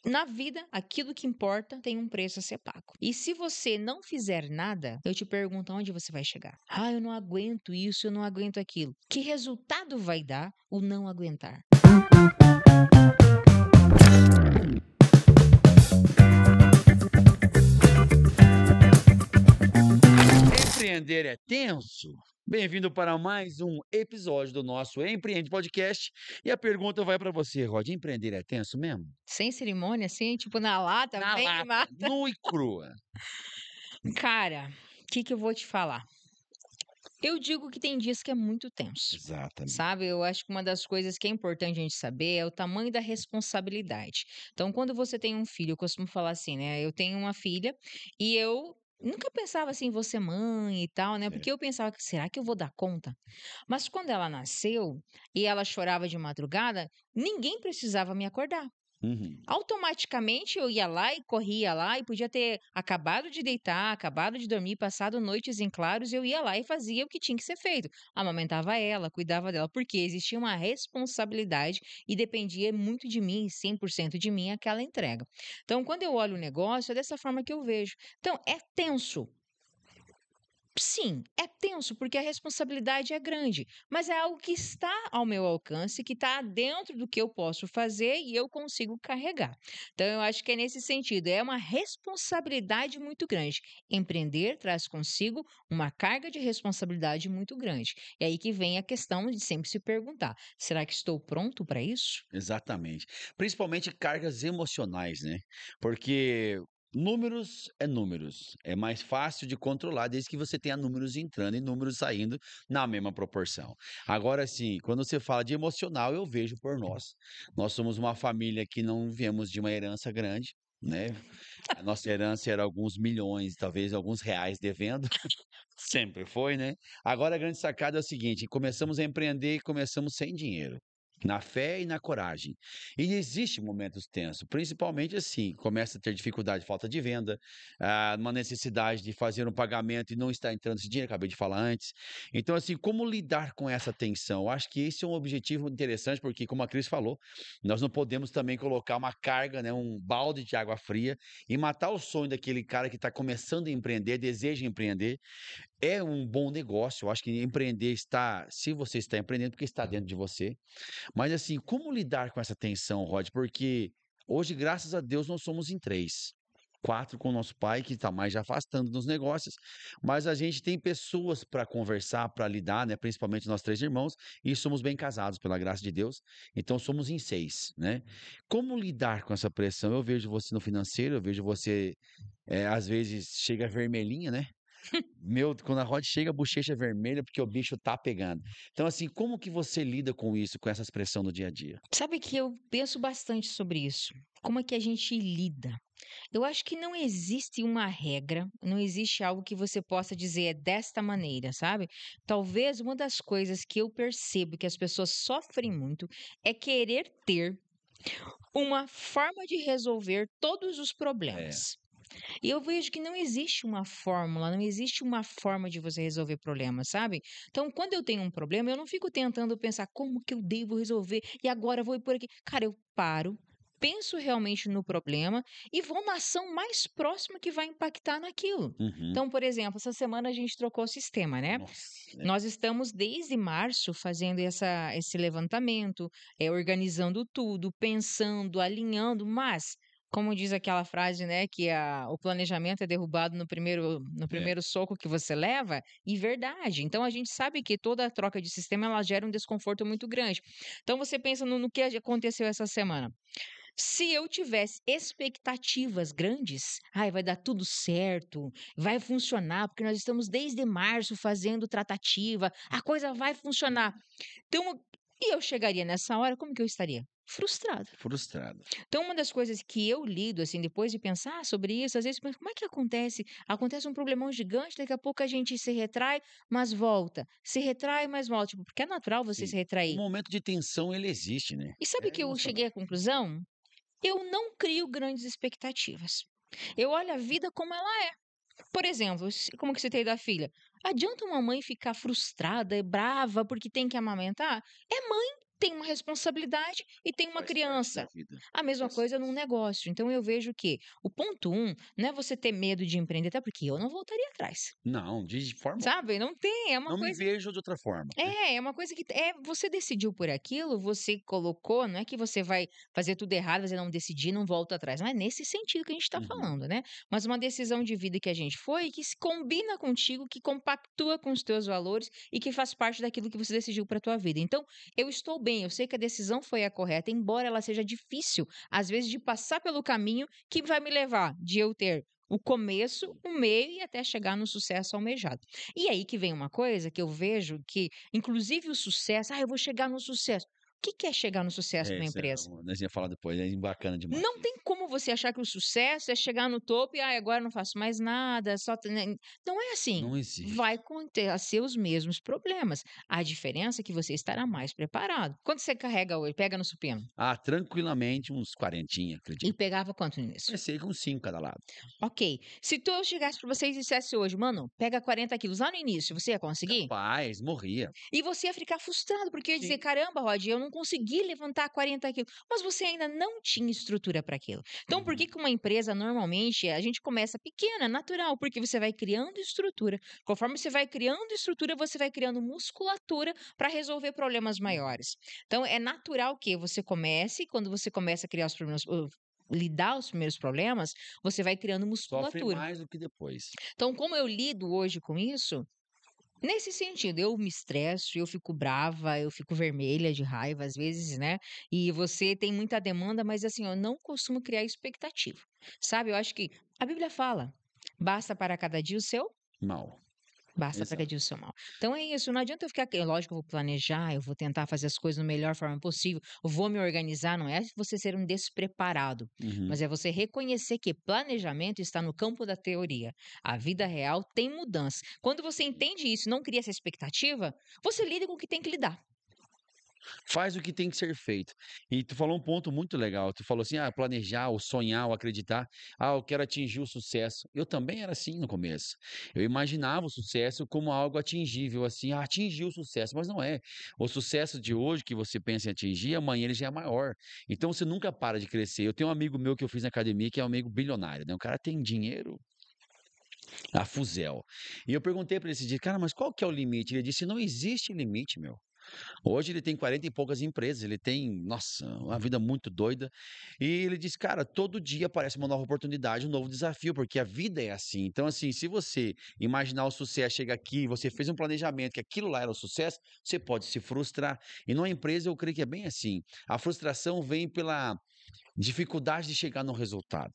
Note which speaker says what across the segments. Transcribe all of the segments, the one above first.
Speaker 1: Na vida, aquilo que importa tem um preço a ser pago. E se você não fizer nada, eu te pergunto aonde você vai chegar. Ah, eu não aguento isso, eu não aguento aquilo. Que resultado vai dar o não aguentar?
Speaker 2: Empreender é tenso? Bem-vindo para mais um episódio do nosso Empreende Podcast. E a pergunta vai para você, Rod: empreender é tenso mesmo?
Speaker 1: Sem cerimônia, assim, tipo na lata,
Speaker 2: Na
Speaker 1: vem e
Speaker 2: lata,
Speaker 1: mata.
Speaker 2: nua e crua.
Speaker 1: Cara, o que que eu vou te falar? Eu digo que tem dias que é muito tenso.
Speaker 2: Exatamente.
Speaker 1: Sabe, eu acho que uma das coisas que é importante a gente saber é o tamanho da responsabilidade. Então, quando você tem um filho, eu costumo falar assim, né? Eu tenho uma filha e eu nunca pensava assim, vou ser mãe e tal, né? Porque
Speaker 2: Certo.
Speaker 1: eu pensava que será que eu vou dar conta? Mas quando ela nasceu e ela chorava de madrugada, ninguém precisava me acordar.
Speaker 2: Uhum.
Speaker 1: Automaticamente eu ia lá e corria lá e podia ter acabado de deitar, acabado de dormir, passado noites em claros, eu ia lá e fazia o que tinha que ser feito. Amamentava ela, cuidava dela, porque existia uma responsabilidade e dependia muito de mim, 100% de mim, aquela entrega. Então, quando eu olho o negócio, é dessa forma que eu vejo. Então, é tenso. Sim, é tenso porque a responsabilidade é grande, mas é algo que está ao meu alcance, que está dentro do que eu posso fazer e eu consigo carregar. Então, eu acho que é nesse sentido, é uma responsabilidade muito grande. Empreender traz consigo uma carga de responsabilidade muito grande. E aí que vem a questão de sempre se perguntar: será que estou pronto para isso?
Speaker 2: Exatamente. Principalmente cargas emocionais, né? Porque números é números. É mais fácil de controlar desde que você tenha números entrando e números saindo na mesma proporção. Agora sim, quando você fala de emocional, eu vejo por nós. Nós somos uma família que não viemos de uma herança grande, né? A nossa herança era alguns milhões, talvez alguns reais devendo. Sempre foi, né? Agora a grande sacada é o seguinte: começamos a empreender e começamos sem dinheiro. Na fé e na coragem. E existe momentos tensos, principalmente assim, começa a ter dificuldade, falta de venda, uma necessidade de fazer um pagamento e não está entrando esse dinheiro, acabei de falar antes. Então, assim, como lidar com essa tensão? Eu acho que esse é um objetivo interessante, porque, como a Cris falou, nós não podemos também colocar uma carga, né, um balde de água fria e matar o sonho daquele cara que está começando a empreender, deseja empreender. É um bom negócio, eu acho que empreender está, se você está empreendendo, porque está dentro de você. Mas assim, como lidar com essa tensão, Rod? Porque hoje, graças a Deus, nós somos em 3. 4 com o nosso pai, que está mais já afastando dos negócios, mas a gente tem pessoas para conversar, para lidar, né? Principalmente nós 3 irmãos, e somos bem casados, pela graça de Deus, então somos em 6, né? Como lidar com essa pressão? Eu vejo você no financeiro, eu vejo você, às vezes, chega vermelhinha, né? Meu, quando a Rod chega, a bochecha é vermelha, porque o bicho tá pegando. Então, assim, como que você lida com isso, com essa expressão no dia a dia?
Speaker 1: Sabe que eu penso bastante sobre isso. Como é que a gente lida? Eu acho que não existe uma regra, não existe algo que você possa dizer é desta maneira, sabe? Talvez uma das coisas que eu percebo que as pessoas sofrem muito é querer ter uma forma de resolver todos os
Speaker 2: É.
Speaker 1: problemas. E eu vejo que não existe uma fórmula, não existe uma forma de você resolver problemas, sabe? Então, quando eu tenho um problema, eu não fico tentando pensar como que eu devo resolver e agora eu vou ir por aqui. Cara, eu paro, penso realmente no problema e vou na ação mais próxima que vai impactar naquilo.
Speaker 2: Uhum.
Speaker 1: Então, por exemplo, essa semana a gente trocou o sistema, né?
Speaker 2: Nossa, é.
Speaker 1: Nós estamos desde março fazendo esse levantamento, organizando tudo, pensando, alinhando, mas como diz aquela frase, né, que o planejamento é derrubado no
Speaker 2: É.
Speaker 1: primeiro soco que você leva, e verdade. Então a gente sabe que toda a troca de sistema ela gera um desconforto muito grande. Então você pensa no que aconteceu essa semana. Se eu tivesse expectativas grandes, ai, vai dar tudo certo, vai funcionar, porque nós estamos desde março fazendo tratativa, a coisa vai funcionar. Então, e eu chegaria nessa hora, como que eu estaria? Frustrada.
Speaker 2: Frustrado.
Speaker 1: Então, uma das coisas que eu lido, assim, depois de pensar sobre isso, às vezes, eu penso, como é que acontece? Acontece um problemão gigante, daqui a pouco a gente se retrai, mas volta. Se retrai, mas volta. Tipo, porque é natural você
Speaker 2: Sim.
Speaker 1: se
Speaker 2: O
Speaker 1: retrair.
Speaker 2: momento de tensão, ele existe, né?
Speaker 1: E sabe
Speaker 2: É
Speaker 1: que eu cheguei
Speaker 2: emocional.
Speaker 1: à conclusão? Eu não crio grandes expectativas. Eu olho a vida como ela é. Por exemplo, como que você tem da filha? Adianta uma mãe ficar frustrada e brava porque tem que amamentar? É mãe. tem uma responsabilidade e tem uma
Speaker 2: Faz parte da
Speaker 1: criança.
Speaker 2: vida,
Speaker 1: A mesma coisa num
Speaker 2: processo.
Speaker 1: negócio. Então eu vejo que o ponto um não é você ter medo de empreender, até porque eu não voltaria atrás.
Speaker 2: Não, de forma
Speaker 1: Sabe? Não tem, é uma
Speaker 2: não me
Speaker 1: coisa
Speaker 2: vejo de outra forma, né.
Speaker 1: é uma coisa que você decidiu por aquilo, você colocou, não é que você vai fazer tudo errado, você não decidir, não volta atrás, não é nesse sentido que a gente está
Speaker 2: Uhum.
Speaker 1: falando, né. Mas uma decisão de vida que a gente foi, que se combina contigo, que compactua com os teus valores e que faz parte daquilo que você decidiu para tua vida. Então, eu estou bem, eu sei que a decisão foi a correta, embora ela seja difícil, às vezes, de passar pelo caminho que vai me levar de eu ter o começo, o meio e até chegar no sucesso almejado. E aí que vem uma coisa que eu vejo que inclusive o sucesso, eu vou chegar no sucesso. O que que é chegar no sucesso
Speaker 2: É,
Speaker 1: numa
Speaker 2: isso é
Speaker 1: empresa?
Speaker 2: nós ia falar depois, é bacana demais
Speaker 1: Não tem
Speaker 2: isso.
Speaker 1: como você achar que o sucesso é chegar no topo e, agora não faço mais nada, só te né, não é assim.
Speaker 2: Não existe.
Speaker 1: Vai acontecer os mesmos problemas. A diferença é que você estará mais preparado. Quanto você carrega hoje? Pega no supino.
Speaker 2: Ah, tranquilamente uns quarentinha,
Speaker 1: E
Speaker 2: acredito.
Speaker 1: pegava quanto no início?
Speaker 2: Comecei com 5 cada lado.
Speaker 1: Ok. Se tu eu chegasse pra você e dissesse hoje: "Mano, pega 40 quilos", lá no início, você ia conseguir?
Speaker 2: Capaz, morria.
Speaker 1: E você ia ficar frustrado, porque ia dizer:
Speaker 2: Sim.
Speaker 1: "Caramba, Rod, eu não consegui levantar 40 quilos", mas você ainda não tinha estrutura para aquilo. Então, por que
Speaker 2: Uhum.
Speaker 1: que uma empresa, normalmente, a gente começa pequena, natural, porque você vai criando estrutura. Conforme você vai criando estrutura, você vai criando musculatura para resolver problemas
Speaker 2: Uhum.
Speaker 1: maiores. Então, é natural que você comece, quando você começa a criar os problemas, lidar os primeiros problemas, você vai criando
Speaker 2: Sofre
Speaker 1: musculatura.
Speaker 2: mais do que depois.
Speaker 1: Então, como eu lido hoje com isso, nesse sentido, eu me estresso, eu fico brava, eu fico vermelha de raiva às vezes, né, e você tem muita demanda, mas assim, eu não costumo criar expectativa, sabe. Eu acho que a Bíblia fala: "Basta para cada dia o seu
Speaker 2: Mal.
Speaker 1: basta para cada dia o
Speaker 2: Exato.
Speaker 1: seu mal". Então é isso, não adianta eu ficar lógico que eu vou planejar, eu vou tentar fazer as coisas da melhor forma possível, eu vou me organizar, não é você ser um despreparado,
Speaker 2: Uhum.
Speaker 1: mas é você reconhecer que planejamento está no campo da teoria. A vida real tem mudança. Quando você entende isso, não cria essa expectativa, você lida com o que tem que lidar.
Speaker 2: Faz o que tem que ser feito. E tu falou um ponto muito legal, tu falou assim: "Ah, planejar, ou sonhar, ou acreditar. Ah, eu quero atingir o sucesso". Eu também era assim no começo. Eu imaginava o sucesso como algo atingível, assim: "Ah, atingir o sucesso", mas não é. O sucesso de hoje que você pensa em atingir, amanhã ele já é maior. Então você nunca para de crescer. Eu tenho um amigo meu que eu fiz na academia, que é um amigo bilionário, né, o cara tem dinheiro a fuzel. E eu perguntei para ele esse dia: "Cara, mas qual que é o limite?" Ele disse: "Não existe limite, meu". Hoje ele tem 40 e poucas empresas, ele tem, nossa, uma vida muito doida. E ele disse: "Cara, todo dia aparece uma nova oportunidade, um novo desafio, porque a vida é assim". Então, assim, se você imaginar o sucesso chega aqui, você fez um planejamento que aquilo lá era o sucesso, você pode se frustrar. E numa empresa eu creio que é bem assim, a frustração vem pela dificuldade de chegar no resultado.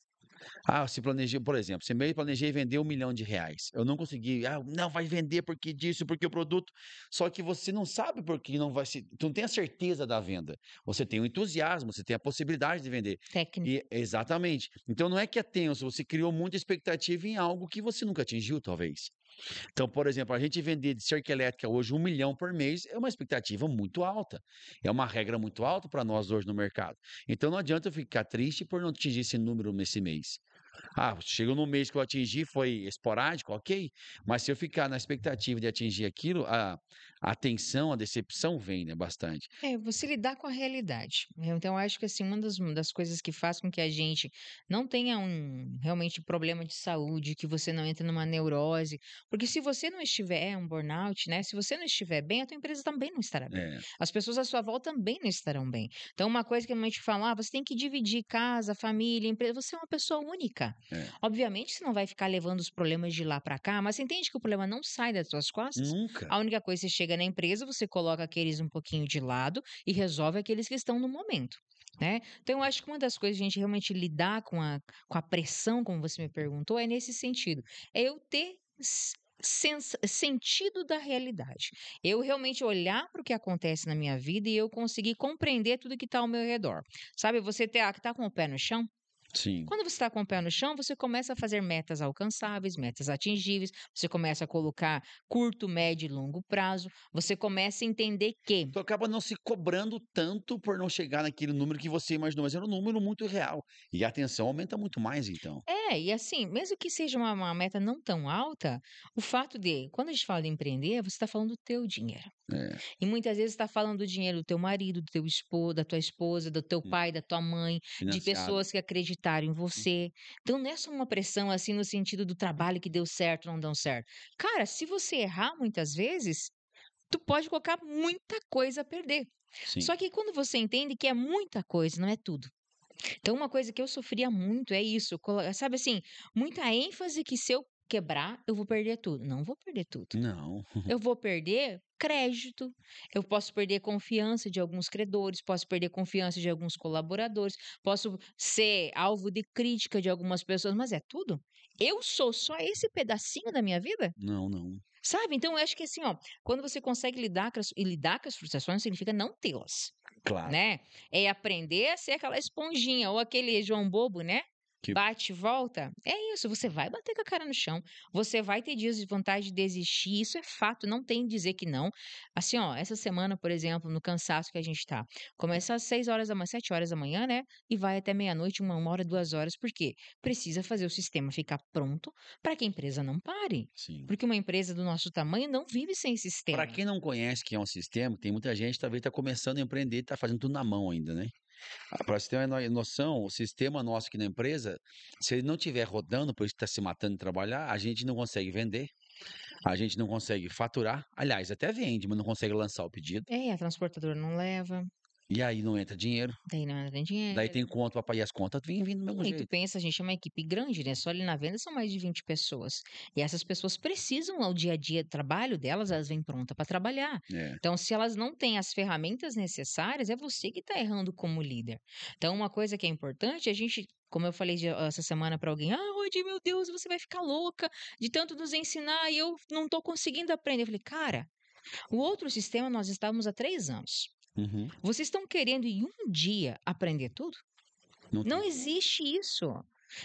Speaker 2: Ah, se planejei, por exemplo, se meio planejei vender R$ 1.000.000, eu não consegui, não vai vender porque disso, porque o produto, só que você não sabe porque não vai se tu não tem a certeza da venda, você tem o entusiasmo, você tem a possibilidade de vender.
Speaker 1: Técnica.
Speaker 2: E exatamente. Então não é que é tenso, você criou muita expectativa em algo que você nunca atingiu talvez. Então, por exemplo, a gente vender de cerca elétrica hoje 1.000.000 por mês é uma expectativa muito alta, é uma regra muito alta para nós hoje no mercado. Então não adianta eu ficar triste por não atingir esse número nesse mês. Ah, chegou no mês que eu atingi, foi esporádico, ok, mas se eu ficar na expectativa de atingir aquilo, a tensão, a decepção vem, né, bastante.
Speaker 1: É, você lidar com a realidade. Então, eu acho que assim, uma das coisas que faz com que a gente não tenha realmente problema de saúde, que você não entre numa neurose, porque se você não estiver, um burnout, né? Se você não estiver bem, a tua empresa também não estará bem.
Speaker 2: É,
Speaker 1: As pessoas à sua volta também não estarão bem. Então, uma coisa que a gente fala, você tem que dividir casa, família, empresa. Você é uma pessoa única.
Speaker 2: é.
Speaker 1: Obviamente, você não vai ficar levando os problemas de lá para cá, mas você entende que o problema não sai das suas costas?
Speaker 2: Nunca.
Speaker 1: A única coisa, você chega na empresa, você coloca aqueles um pouquinho de lado e resolve aqueles que estão no momento, né. Então eu acho que uma das coisas, a gente realmente lidar com a pressão, como você me perguntou, é nesse sentido, é eu ter sentido da realidade. Eu realmente olhar para o que acontece na minha vida e eu conseguir compreender tudo que está ao meu redor. Sabe, você que tá com o pé no chão,
Speaker 2: Sim.
Speaker 1: quando você está com o pé no chão, você começa a fazer metas alcançáveis, metas atingíveis, você começa a colocar curto, médio e longo prazo, você começa a entender que
Speaker 2: Tu acaba não se cobrando tanto por não chegar naquele número que você imaginou, mas era um número muito real, e a tensão aumenta muito mais então.
Speaker 1: e assim, mesmo que seja uma meta não tão alta, o fato de, quando a gente fala de empreender, você está falando do teu dinheiro.
Speaker 2: É,
Speaker 1: E muitas vezes está falando do dinheiro do teu marido, do teu esposo, da tua esposa, do teu
Speaker 2: hum,
Speaker 1: pai, da tua mãe, de
Speaker 2: financiado.
Speaker 1: pessoas que acreditaram em você. Então não é só uma pressão assim no sentido do trabalho que deu certo, não deu certo. Cara, se você errar muitas vezes, tu pode colocar muita coisa a perder.
Speaker 2: Sim.
Speaker 1: Só que quando você entende que é muita coisa, não é tudo. Então uma coisa que eu sofria muito é isso, sabe assim, muita ênfase que se eu quebrar, eu vou perder tudo. Não vou perder tudo.
Speaker 2: Não.
Speaker 1: Eu vou perder crédito, eu posso perder confiança de alguns credores, posso perder confiança de alguns colaboradores, posso ser alvo de crítica de algumas pessoas, mas é tudo? Eu sou só esse pedacinho da minha vida?
Speaker 2: Não, não.
Speaker 1: Sabe? Então eu acho que assim, ó, quando você consegue lidar com as frustrações, significa não tê-las,
Speaker 2: Claro.
Speaker 1: né? É aprender a ser aquela esponjinha ou aquele João Bobo, né?
Speaker 2: Que
Speaker 1: Bate e volta. É isso, você vai bater com a cara no chão. Você vai ter dias de vontade de desistir. Isso é fato, não tem dizer que não. Assim, ó, essa semana, por exemplo, no cansaço que a gente tá, começa às 6 horas da manhã, 7 horas da manhã, né? E vai até meia-noite, 1 hora, 2 horas. Por quê? Precisa fazer o sistema ficar pronto para que a empresa não pare.
Speaker 2: sim.
Speaker 1: Porque uma empresa do nosso tamanho não vive sem
Speaker 2: Para
Speaker 1: sistema.
Speaker 2: quem não conhece que é um sistema, tem muita gente talvez está começando a empreender e está fazendo tudo na mão ainda, né? Para você ter uma noção, o sistema nosso aqui na empresa, se ele não estiver rodando, por isso que está se matando de trabalhar, a gente não consegue vender, a gente não consegue faturar. Aliás, até vende, mas não consegue lançar o pedido.
Speaker 1: É, a transportadora não leva,
Speaker 2: E aí não entra dinheiro.
Speaker 1: daí não entra
Speaker 2: Daí
Speaker 1: dinheiro.
Speaker 2: tem conta para pagar as contas, vem vindo do mesmo
Speaker 1: E tu
Speaker 2: jeito.
Speaker 1: pensa, a gente é uma equipe grande, né? Só ali na venda são mais de 20 pessoas. E essas pessoas precisam, ao dia a dia do trabalho delas, elas vêm prontas para trabalhar.
Speaker 2: É.
Speaker 1: Então, se elas não têm as ferramentas necessárias, é você que está errando como líder. Então, uma coisa que é importante, a gente, como eu falei essa semana para alguém, Rodi, meu Deus, você vai ficar louca de tanto nos ensinar e eu não estou conseguindo aprender. Eu falei, cara, o outro sistema nós estávamos há 3 anos.
Speaker 2: Uhum.
Speaker 1: Vocês estão querendo em um dia aprender tudo?
Speaker 2: Não
Speaker 1: Não
Speaker 2: tem como.
Speaker 1: existe isso.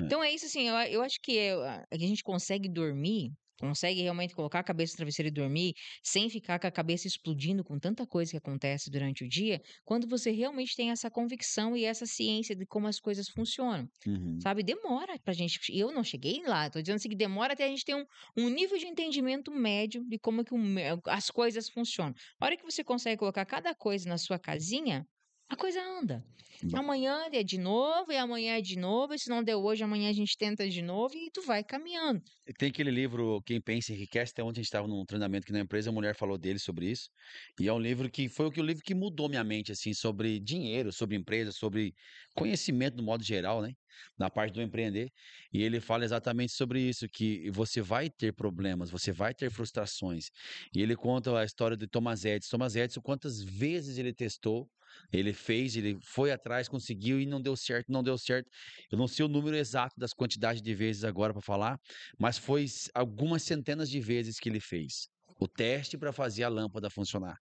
Speaker 2: É.
Speaker 1: Então é isso assim, eu acho que a gente consegue dormir, consegue realmente colocar a cabeça no travesseiro e dormir, sem ficar com a cabeça explodindo com tanta coisa que acontece durante o dia, quando você realmente tem essa convicção e essa ciência de como as coisas funcionam.
Speaker 2: Uhum.
Speaker 1: Sabe, demora pra gente. Eu não cheguei lá, tô dizendo assim que demora até a gente ter um nível de entendimento médio de como que as coisas funcionam. A hora que você consegue colocar cada coisa na sua casinha, a coisa anda.
Speaker 2: Vai.
Speaker 1: Amanhã é de novo, e amanhã é de novo, e se não deu hoje, amanhã a gente tenta de novo, e tu vai caminhando.
Speaker 2: Tem aquele livro Quem Pensa Enriquece, até ontem a gente estava num treinamento aqui na empresa, a mulher falou dele sobre isso. E é um livro que foi o livro que mudou minha mente, assim, sobre dinheiro, sobre empresa, sobre conhecimento no modo geral, né? Na parte do empreender. E ele fala exatamente sobre isso, que você vai ter problemas, você vai ter frustrações. E ele conta a história de Thomas Edison. Thomas Edison, quantas vezes ele testou, ele fez, ele foi atrás, conseguiu e não deu certo, não deu certo. Eu não sei o número exato das quantidades de vezes agora para falar, mas foi algumas centenas de vezes que ele fez o teste para fazer a lâmpada funcionar.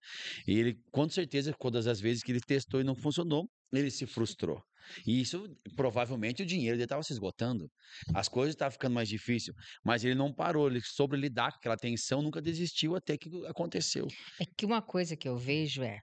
Speaker 2: E ele, com certeza, todas as vezes que ele testou e não funcionou, ele se frustrou. E isso, provavelmente, o dinheiro dele estava se esgotando. As coisas estavam ficando mais difíceis. Mas ele não parou, ele soube lidar com aquela tensão, nunca desistiu até que aconteceu.
Speaker 1: É que uma coisa que eu vejo é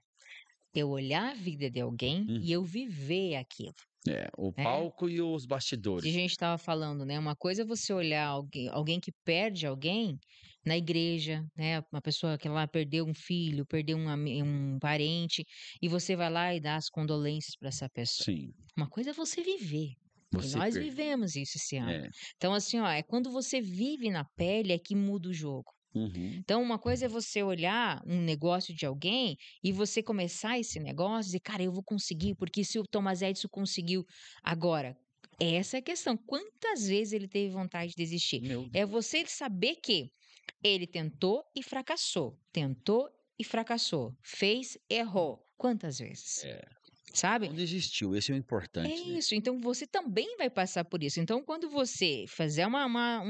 Speaker 1: eu olhar a vida de alguém
Speaker 2: Hum,
Speaker 1: e eu viver aquilo,
Speaker 2: é, o
Speaker 1: né?
Speaker 2: palco e os
Speaker 1: Que a
Speaker 2: bastidores.
Speaker 1: gente estava falando, né? Uma coisa é você olhar alguém que perde alguém na igreja, né? Uma pessoa que lá perdeu um filho, perdeu um parente, e você vai lá e dá as condolências para essa pessoa.
Speaker 2: Sim,
Speaker 1: Uma coisa é você viver. E
Speaker 2: você
Speaker 1: nós
Speaker 2: perdeu.
Speaker 1: vivemos isso esse ano.
Speaker 2: É.
Speaker 1: Então, assim, ó, é quando você vive na pele é que muda o jogo.
Speaker 2: Uhum.
Speaker 1: Então, uma coisa é você olhar um negócio de alguém e você começar esse negócio e dizer, cara, eu vou conseguir, porque se o Thomas Edison conseguiu agora, essa é a questão. Quantas vezes ele teve vontade de desistir?
Speaker 2: Meu
Speaker 1: É
Speaker 2: Deus.
Speaker 1: você saber que ele tentou e fracassou, fez, errou. Quantas vezes?
Speaker 2: É.
Speaker 1: Sabe?
Speaker 2: Não desistiu, esse é o
Speaker 1: É
Speaker 2: importante, né?
Speaker 1: isso, então você também vai passar por isso. Então, quando você fizer um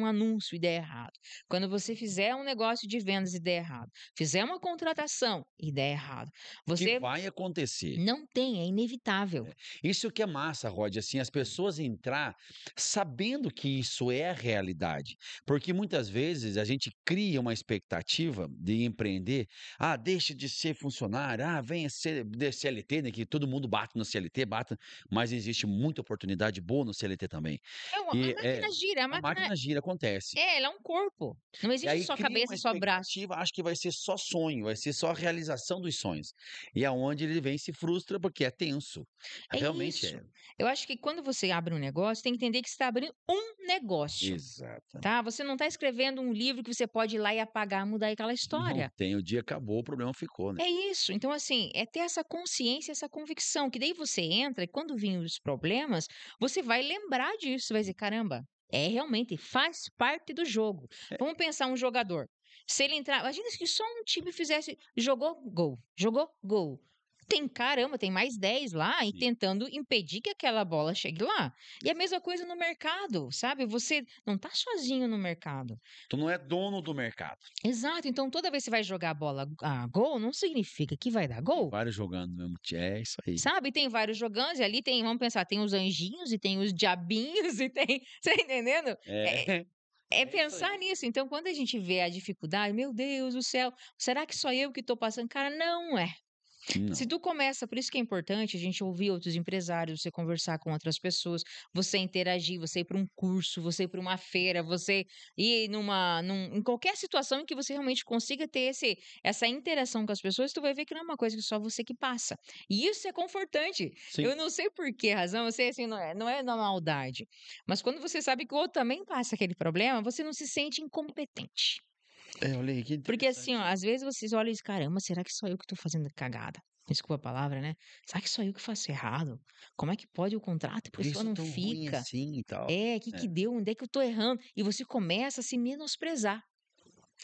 Speaker 1: anúncio e der errado, quando você fizer um negócio de vendas e der errado, fizer uma contratação e der errado,
Speaker 2: Que
Speaker 1: você
Speaker 2: vai acontecer.
Speaker 1: não tem, é inevitável.
Speaker 2: Isso que é massa, Rod, assim, as pessoas entrar sabendo que isso é a realidade. Porque muitas vezes a gente cria uma expectativa de empreender. Ah, deixa de ser funcionário. Ah, venha ser de CLT, né, que todo mundo bate no CLT, bate, mas existe muita oportunidade boa no CLT também.
Speaker 1: Então, a
Speaker 2: E
Speaker 1: máquina gira, a
Speaker 2: a
Speaker 1: máquina
Speaker 2: máquina gira, acontece.
Speaker 1: ela é um corpo. Não
Speaker 2: E
Speaker 1: existe
Speaker 2: aí
Speaker 1: só
Speaker 2: cria uma
Speaker 1: cabeça, só braço.
Speaker 2: expectativa, acho que vai ser só sonho, vai ser só a realização dos sonhos. E aonde ele vem e se frustra, porque é tenso.
Speaker 1: É
Speaker 2: Realmente
Speaker 1: isso.
Speaker 2: é.
Speaker 1: Eu acho que quando você abre um negócio, tem que entender que você está abrindo um negócio,
Speaker 2: Exato.
Speaker 1: tá? Você não está escrevendo um livro que você pode ir lá e apagar, mudar aquela
Speaker 2: Não
Speaker 1: história.
Speaker 2: tem, o dia acabou, o problema ficou, né.
Speaker 1: É isso. Então, assim, é ter essa consciência, essa convicção, que daí você entra e quando vir os problemas, você vai lembrar disso, vai dizer, caramba, realmente faz parte do jogo. Vamos pensar um jogador. Se ele entrar, imagina se só um time fizesse, jogou gol. Tem caramba, tem mais 10 lá e
Speaker 2: Sim.
Speaker 1: tentando impedir que aquela bola chegue lá. E a mesma coisa no mercado, sabe? Você não tá sozinho no mercado.
Speaker 2: Tu não é dono do mercado.
Speaker 1: Exato, então toda vez que você vai jogar a bola a gol, não significa que vai dar
Speaker 2: Tem
Speaker 1: gol,
Speaker 2: vários jogando no mesmo é isso aí.
Speaker 1: sabe? Tem vários jogantes e ali tem, vamos pensar, tem os anjinhos e tem os diabinhos e tem, você tá entendendo?
Speaker 2: É,
Speaker 1: É, é
Speaker 2: é isso
Speaker 1: pensar
Speaker 2: aí.
Speaker 1: nisso. Então, quando a gente vê a dificuldade, meu Deus do céu, será que só eu que tô passando? Cara, não é. Se
Speaker 2: Não.
Speaker 1: tu começa, por isso que é importante a gente ouvir outros empresários, você conversar com outras pessoas, você interagir, você ir para um curso, você ir para uma feira, você ir em qualquer situação em que você realmente consiga ter essa interação com as pessoas, tu vai ver que não é uma coisa que só você que passa. E isso é confortante.
Speaker 2: Sim.
Speaker 1: Eu não sei por que razão, eu sei assim, não é na maldade. Mas quando você sabe que o outro também passa aquele problema, você não se sente incompetente.
Speaker 2: É, olha aí, que
Speaker 1: Porque assim, ó,
Speaker 2: interessante.
Speaker 1: às vezes vocês olham e dizem: "Caramba, será que sou eu que tô fazendo cagada?". Desculpa a palavra, né. "Será que sou eu que faço errado? Como é que pode o contrato e a
Speaker 2: Por que
Speaker 1: pessoa
Speaker 2: sou
Speaker 1: não
Speaker 2: tão ruim
Speaker 1: fica?
Speaker 2: assim e tal.
Speaker 1: Que
Speaker 2: É.
Speaker 1: deu? Onde é que eu tô errando?". E você começa a se menosprezar.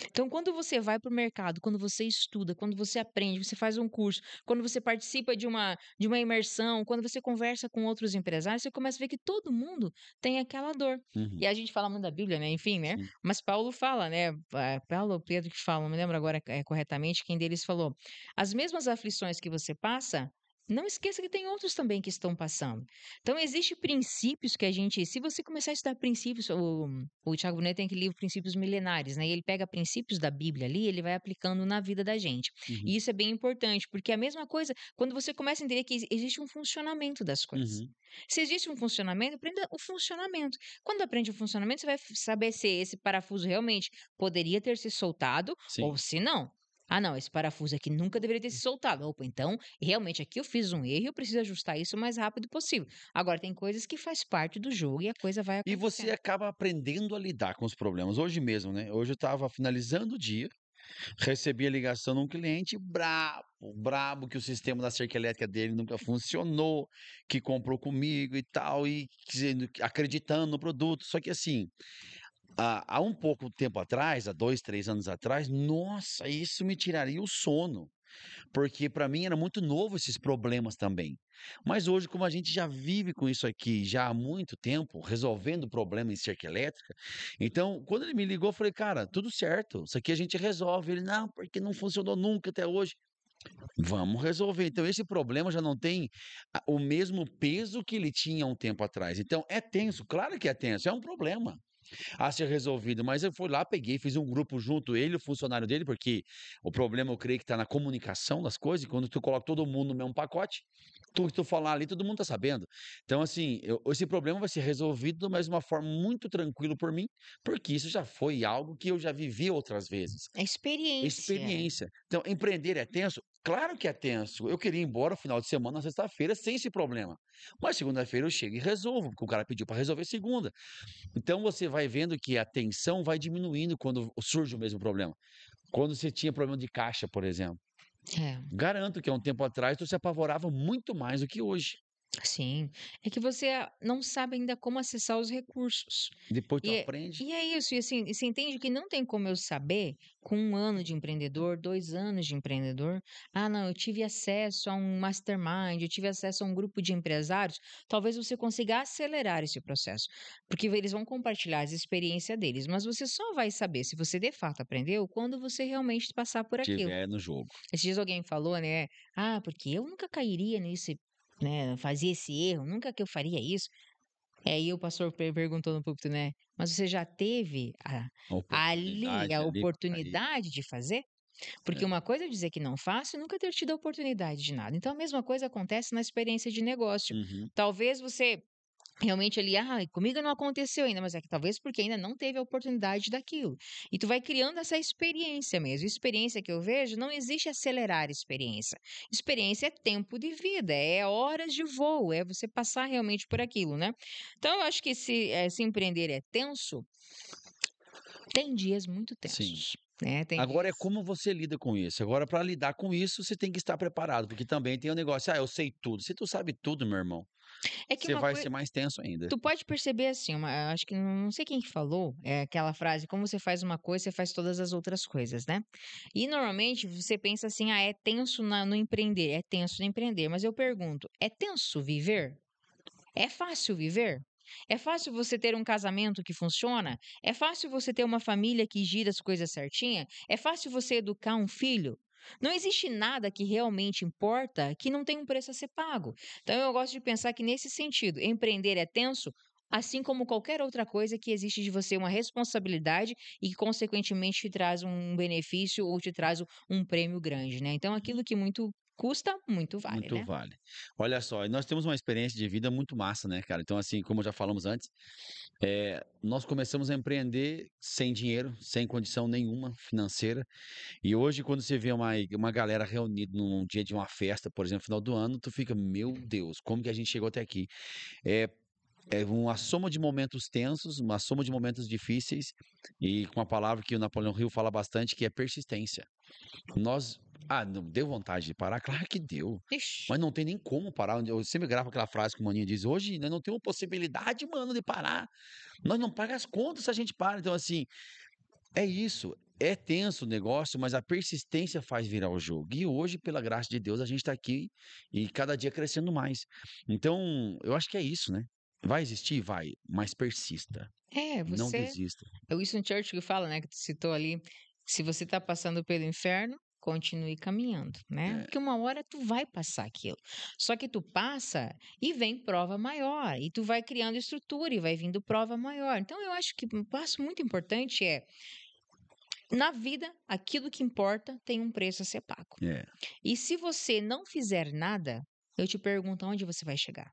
Speaker 1: Então, quando você vai para o mercado, quando você estuda, quando você aprende, você faz um curso, quando você participa de uma imersão, quando você conversa com outros empresários, você começa a ver que todo mundo tem aquela dor. E
Speaker 2: Uhum.
Speaker 1: a gente fala muito da Bíblia, né? Enfim, né?
Speaker 2: Sim.
Speaker 1: Mas Paulo fala, né? Paulo ou Pedro que fala, não me lembro agora corretamente quem deles falou. As mesmas aflições que você passa. Não esqueça que tem outros também que estão passando. Então, existem princípios que a gente. Se você começar a estudar princípios, o Thiago Brunet tem aquele livro Princípios Milenares, né? E ele pega princípios da Bíblia ali, ele vai aplicando na vida da gente. E
Speaker 2: Uhum.
Speaker 1: isso é bem importante, porque é a mesma coisa quando você começa a entender que existe um funcionamento das coisas.
Speaker 2: Uhum.
Speaker 1: Se existe um funcionamento, aprenda o funcionamento. Quando aprende o funcionamento, você vai saber se esse parafuso realmente poderia ter se soltado ou
Speaker 2: Sim.
Speaker 1: se não. Ah, não, esse parafuso aqui nunca deveria ter se soltado. Opa, então, realmente aqui eu fiz um erro e eu preciso ajustar isso o mais rápido possível. Agora, tem coisas que faz parte do jogo e a coisa vai
Speaker 2: E você
Speaker 1: acontecendo.
Speaker 2: acaba aprendendo a lidar com os problemas. Hoje mesmo, né, hoje eu estava finalizando o dia, recebi a ligação de um cliente brabo, brabo que o sistema da cerca elétrica dele nunca funcionou, que comprou comigo e tal, e dizendo acreditando no produto. Só que assim, há um pouco tempo atrás, há 2, 3 anos atrás, nossa, isso me tiraria o sono. Porque para mim era muito novo esses problemas também. Mas hoje, como a gente já vive com isso aqui já há muito tempo, resolvendo problema em cerca elétrica, então quando ele me ligou, eu falei: "Cara, tudo certo, isso aqui a gente resolve". Ele: "Não, porque não funcionou nunca até hoje". Vamos resolver. Então esse problema já não tem o mesmo peso que ele tinha há um tempo atrás. Então é tenso, claro que é tenso, é um problema a ser resolvido, mas eu fui lá, peguei, fiz um grupo junto, ele e o funcionário dele, porque o problema eu creio que está na comunicação das coisas, e quando tu coloca todo mundo no mesmo pacote, tudo que tu falar ali, todo mundo tá sabendo. Então, assim, esse problema vai ser resolvido, mas de uma forma muito tranquila por mim, porque isso já foi algo que eu já vivi outras vezes.
Speaker 1: É experiência.
Speaker 2: Experiência. Então, empreender é tenso? Claro que é tenso. Eu queria ir embora no final de semana, na sexta-feira, sem esse problema. Mas segunda-feira eu chego e resolvo, porque o cara pediu para resolver segunda. Então você vai vendo que a tensão vai diminuindo quando surge o mesmo problema. Quando você tinha problema de caixa, por exemplo.
Speaker 1: É.
Speaker 2: Garanto que há um tempo atrás tu se apavorava muito mais do que hoje.
Speaker 1: Sim, é que você não sabe ainda como acessar os recursos.
Speaker 2: Depois tu
Speaker 1: E é,
Speaker 2: aprende.
Speaker 1: e é isso, e assim, e você entende que não tem como eu saber, com 1 ano de empreendedor, 2 anos de empreendedor, ah, não, eu tive acesso a um mastermind, eu tive acesso a um grupo de empresários, talvez você consiga acelerar esse processo, porque eles vão compartilhar as experiências deles, mas você só vai saber se você de fato aprendeu quando você realmente passar por aquilo.
Speaker 2: Tiver no jogo.
Speaker 1: Esses dias alguém falou, né? Ah, porque eu nunca cairia nisso, né? Fazia esse erro, nunca que eu faria isso. Aí o pastor perguntou no púlpito, né? Mas você já teve
Speaker 2: A
Speaker 1: ali a
Speaker 2: oportunidade ali para cair.
Speaker 1: oportunidade de fazer? Porque
Speaker 2: É.
Speaker 1: uma coisa é dizer que não faço e nunca ter tido a oportunidade de nada. Então a mesma coisa acontece na experiência de negócio.
Speaker 2: Uhum.
Speaker 1: Talvez você realmente ali, comigo não aconteceu ainda, mas é que talvez porque ainda não teve a oportunidade daquilo. E tu vai criando essa experiência mesmo. Experiência que eu vejo, não existe acelerar experiência. Experiência é tempo de vida, é horas de voo, é você passar realmente por aquilo, né? Então eu acho que se empreender é tenso, tem dias muito
Speaker 2: Sim.
Speaker 1: tensos, né? Tem
Speaker 2: Agora é
Speaker 1: dias.
Speaker 2: como você lida com isso. Agora, para lidar com isso, você tem que estar preparado, porque também tem o negócio: "Ah, eu sei tudo". Se tu sabe tudo, meu irmão,
Speaker 1: É que
Speaker 2: você
Speaker 1: uma
Speaker 2: vai
Speaker 1: coisa.
Speaker 2: ser mais tenso ainda.
Speaker 1: Tu pode perceber assim, acho que não sei quem que falou, é aquela frase, como você faz uma coisa, você faz todas as outras coisas, né? E normalmente você pensa assim, é tenso no empreender, é tenso no empreender, mas eu pergunto, é tenso viver? É fácil viver? É fácil você ter um casamento que funciona? É fácil você ter uma família que gira as coisas certinha? É fácil você educar um filho? Não existe nada que realmente importa que não tem um preço a ser pago. Então eu gosto de pensar que nesse sentido, empreender é tenso, assim como qualquer outra coisa que existe de você uma responsabilidade e que consequentemente te traz um benefício ou te traz um prêmio grande, né? Então aquilo que muito custa, muito vale,
Speaker 2: Muito
Speaker 1: né?
Speaker 2: vale. Olha só, e nós temos uma experiência de vida muito massa, né, cara. Então, assim, como já falamos antes, nós começamos a empreender sem dinheiro, sem condição nenhuma financeira. E hoje, quando você vê uma galera reunida num dia de uma festa, por exemplo, final do ano, tu fica: "Meu Deus, como que a gente chegou até aqui?". É é uma soma de momentos tensos, uma soma de momentos difíceis, e com a palavra que o Napoleão Hill fala bastante, que é persistência. Nós não deu vontade de parar? Claro que deu,
Speaker 1: Ixi.
Speaker 2: mas não tem nem como parar. Eu sempre gravo aquela frase que o maninho diz: "Hoje nós não temos possibilidade, mano, de parar. Nós não paga as contas se a gente para". Então, assim, é isso, é tenso o negócio, mas a persistência faz virar o jogo. E hoje, pela graça de Deus, a gente está aqui e cada dia crescendo mais. Então, eu acho que é isso, né. Vai existir? Vai, mas persista,
Speaker 1: É,
Speaker 2: não
Speaker 1: você
Speaker 2: desista.
Speaker 1: é o Winston Churchill que fala, né, que tu citou ali, se você está passando pelo inferno, continue caminhando, né,
Speaker 2: É,
Speaker 1: porque uma hora tu vai passar aquilo. Só que tu passa e vem prova maior, e tu vai criando estrutura e vai vindo prova maior. Então eu acho que um passo muito importante é, na vida, aquilo que importa tem um preço a ser pago.
Speaker 2: é,
Speaker 1: E se você não fizer nada, eu te pergunto aonde você vai chegar.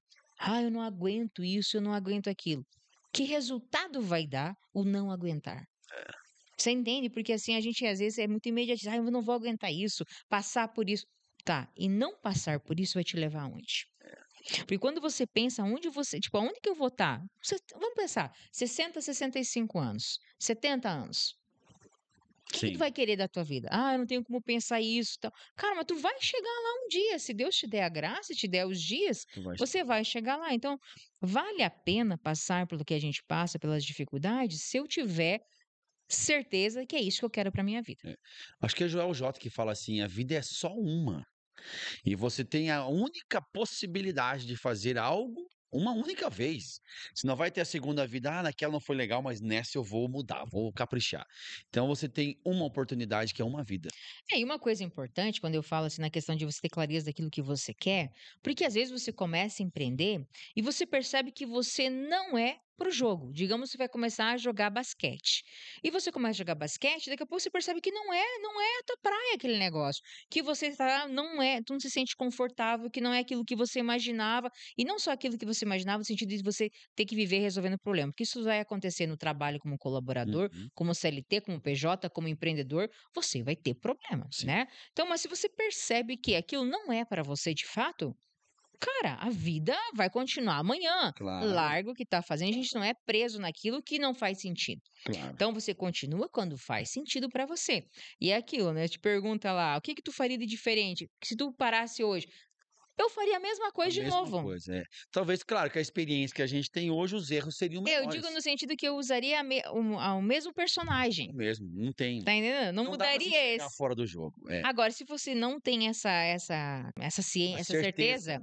Speaker 1: Eu não aguento isso, eu não aguento aquilo. Que resultado vai dar o não aguentar? Você entende? Porque assim a gente às vezes é muito imediatista. Eu não vou aguentar isso, passar por isso. Tá, e não passar por isso vai te levar aonde? Porque quando você pensa onde você, tipo, aonde que eu vou estar? Vamos pensar, 60, 65 anos, 70 anos. O que tu
Speaker 2: sim,
Speaker 1: vai querer da tua vida? Eu não tenho como pensar isso, tal. Cara, mas tu vai chegar lá um dia, se Deus te der a graça, te der os dias,
Speaker 2: tu vai
Speaker 1: você vai chegar lá. Então, vale a pena passar pelo que a gente passa, pelas dificuldades, se eu tiver certeza que é isso que eu quero para minha vida.
Speaker 2: é. Acho que é Joel J que fala assim: "A vida é só uma". E você tem a única possibilidade de fazer algo uma única vez. Você não vai ter a segunda vida: naquela não foi legal, mas nessa eu vou mudar, vou caprichar". Então você tem uma oportunidade que é uma vida.
Speaker 1: E uma coisa importante quando eu falo assim na questão de você ter clareza daquilo que você quer, porque às vezes você começa a empreender e você percebe que você não é pro jogo. Digamos que você vai começar a jogar basquete. E você começa a jogar basquete, daqui a pouco você percebe que não é a tua praia aquele negócio, que você tá tu não se sente confortável, que não é aquilo que você imaginava, e não só aquilo que você imaginava no sentido de você ter que viver resolvendo problema, porque isso vai acontecer no trabalho como colaborador,
Speaker 2: Uhum,
Speaker 1: como CLT, como PJ, como empreendedor, você vai ter problema,
Speaker 2: sim,
Speaker 1: né? Então, mas se você percebe que aquilo não é para você de fato, cara, a vida vai continuar amanhã.
Speaker 2: claro,
Speaker 1: Larga o que tá fazendo, a gente não é preso naquilo que não faz sentido.
Speaker 2: claro.
Speaker 1: Então você continua quando faz sentido para você. E é aquilo, né? Te pergunta lá, o que que tu faria de diferente? Se tu parasse hoje, eu faria a mesma
Speaker 2: A
Speaker 1: coisa de
Speaker 2: mesma
Speaker 1: novo.
Speaker 2: coisa, é. Talvez, claro, que a experiência que a gente tem hoje, os erros seriam
Speaker 1: Eu digo no
Speaker 2: menores.
Speaker 1: sentido que eu usaria o mesmo
Speaker 2: O
Speaker 1: personagem.
Speaker 2: mesmo, não tem
Speaker 1: Tá entendendo? Não
Speaker 2: não dá para se
Speaker 1: mudaria
Speaker 2: enxergar
Speaker 1: esse.
Speaker 2: fora do jogo. É,
Speaker 1: Agora, se você não tem essa
Speaker 2: a
Speaker 1: ciência, essa
Speaker 2: certeza.
Speaker 1: certeza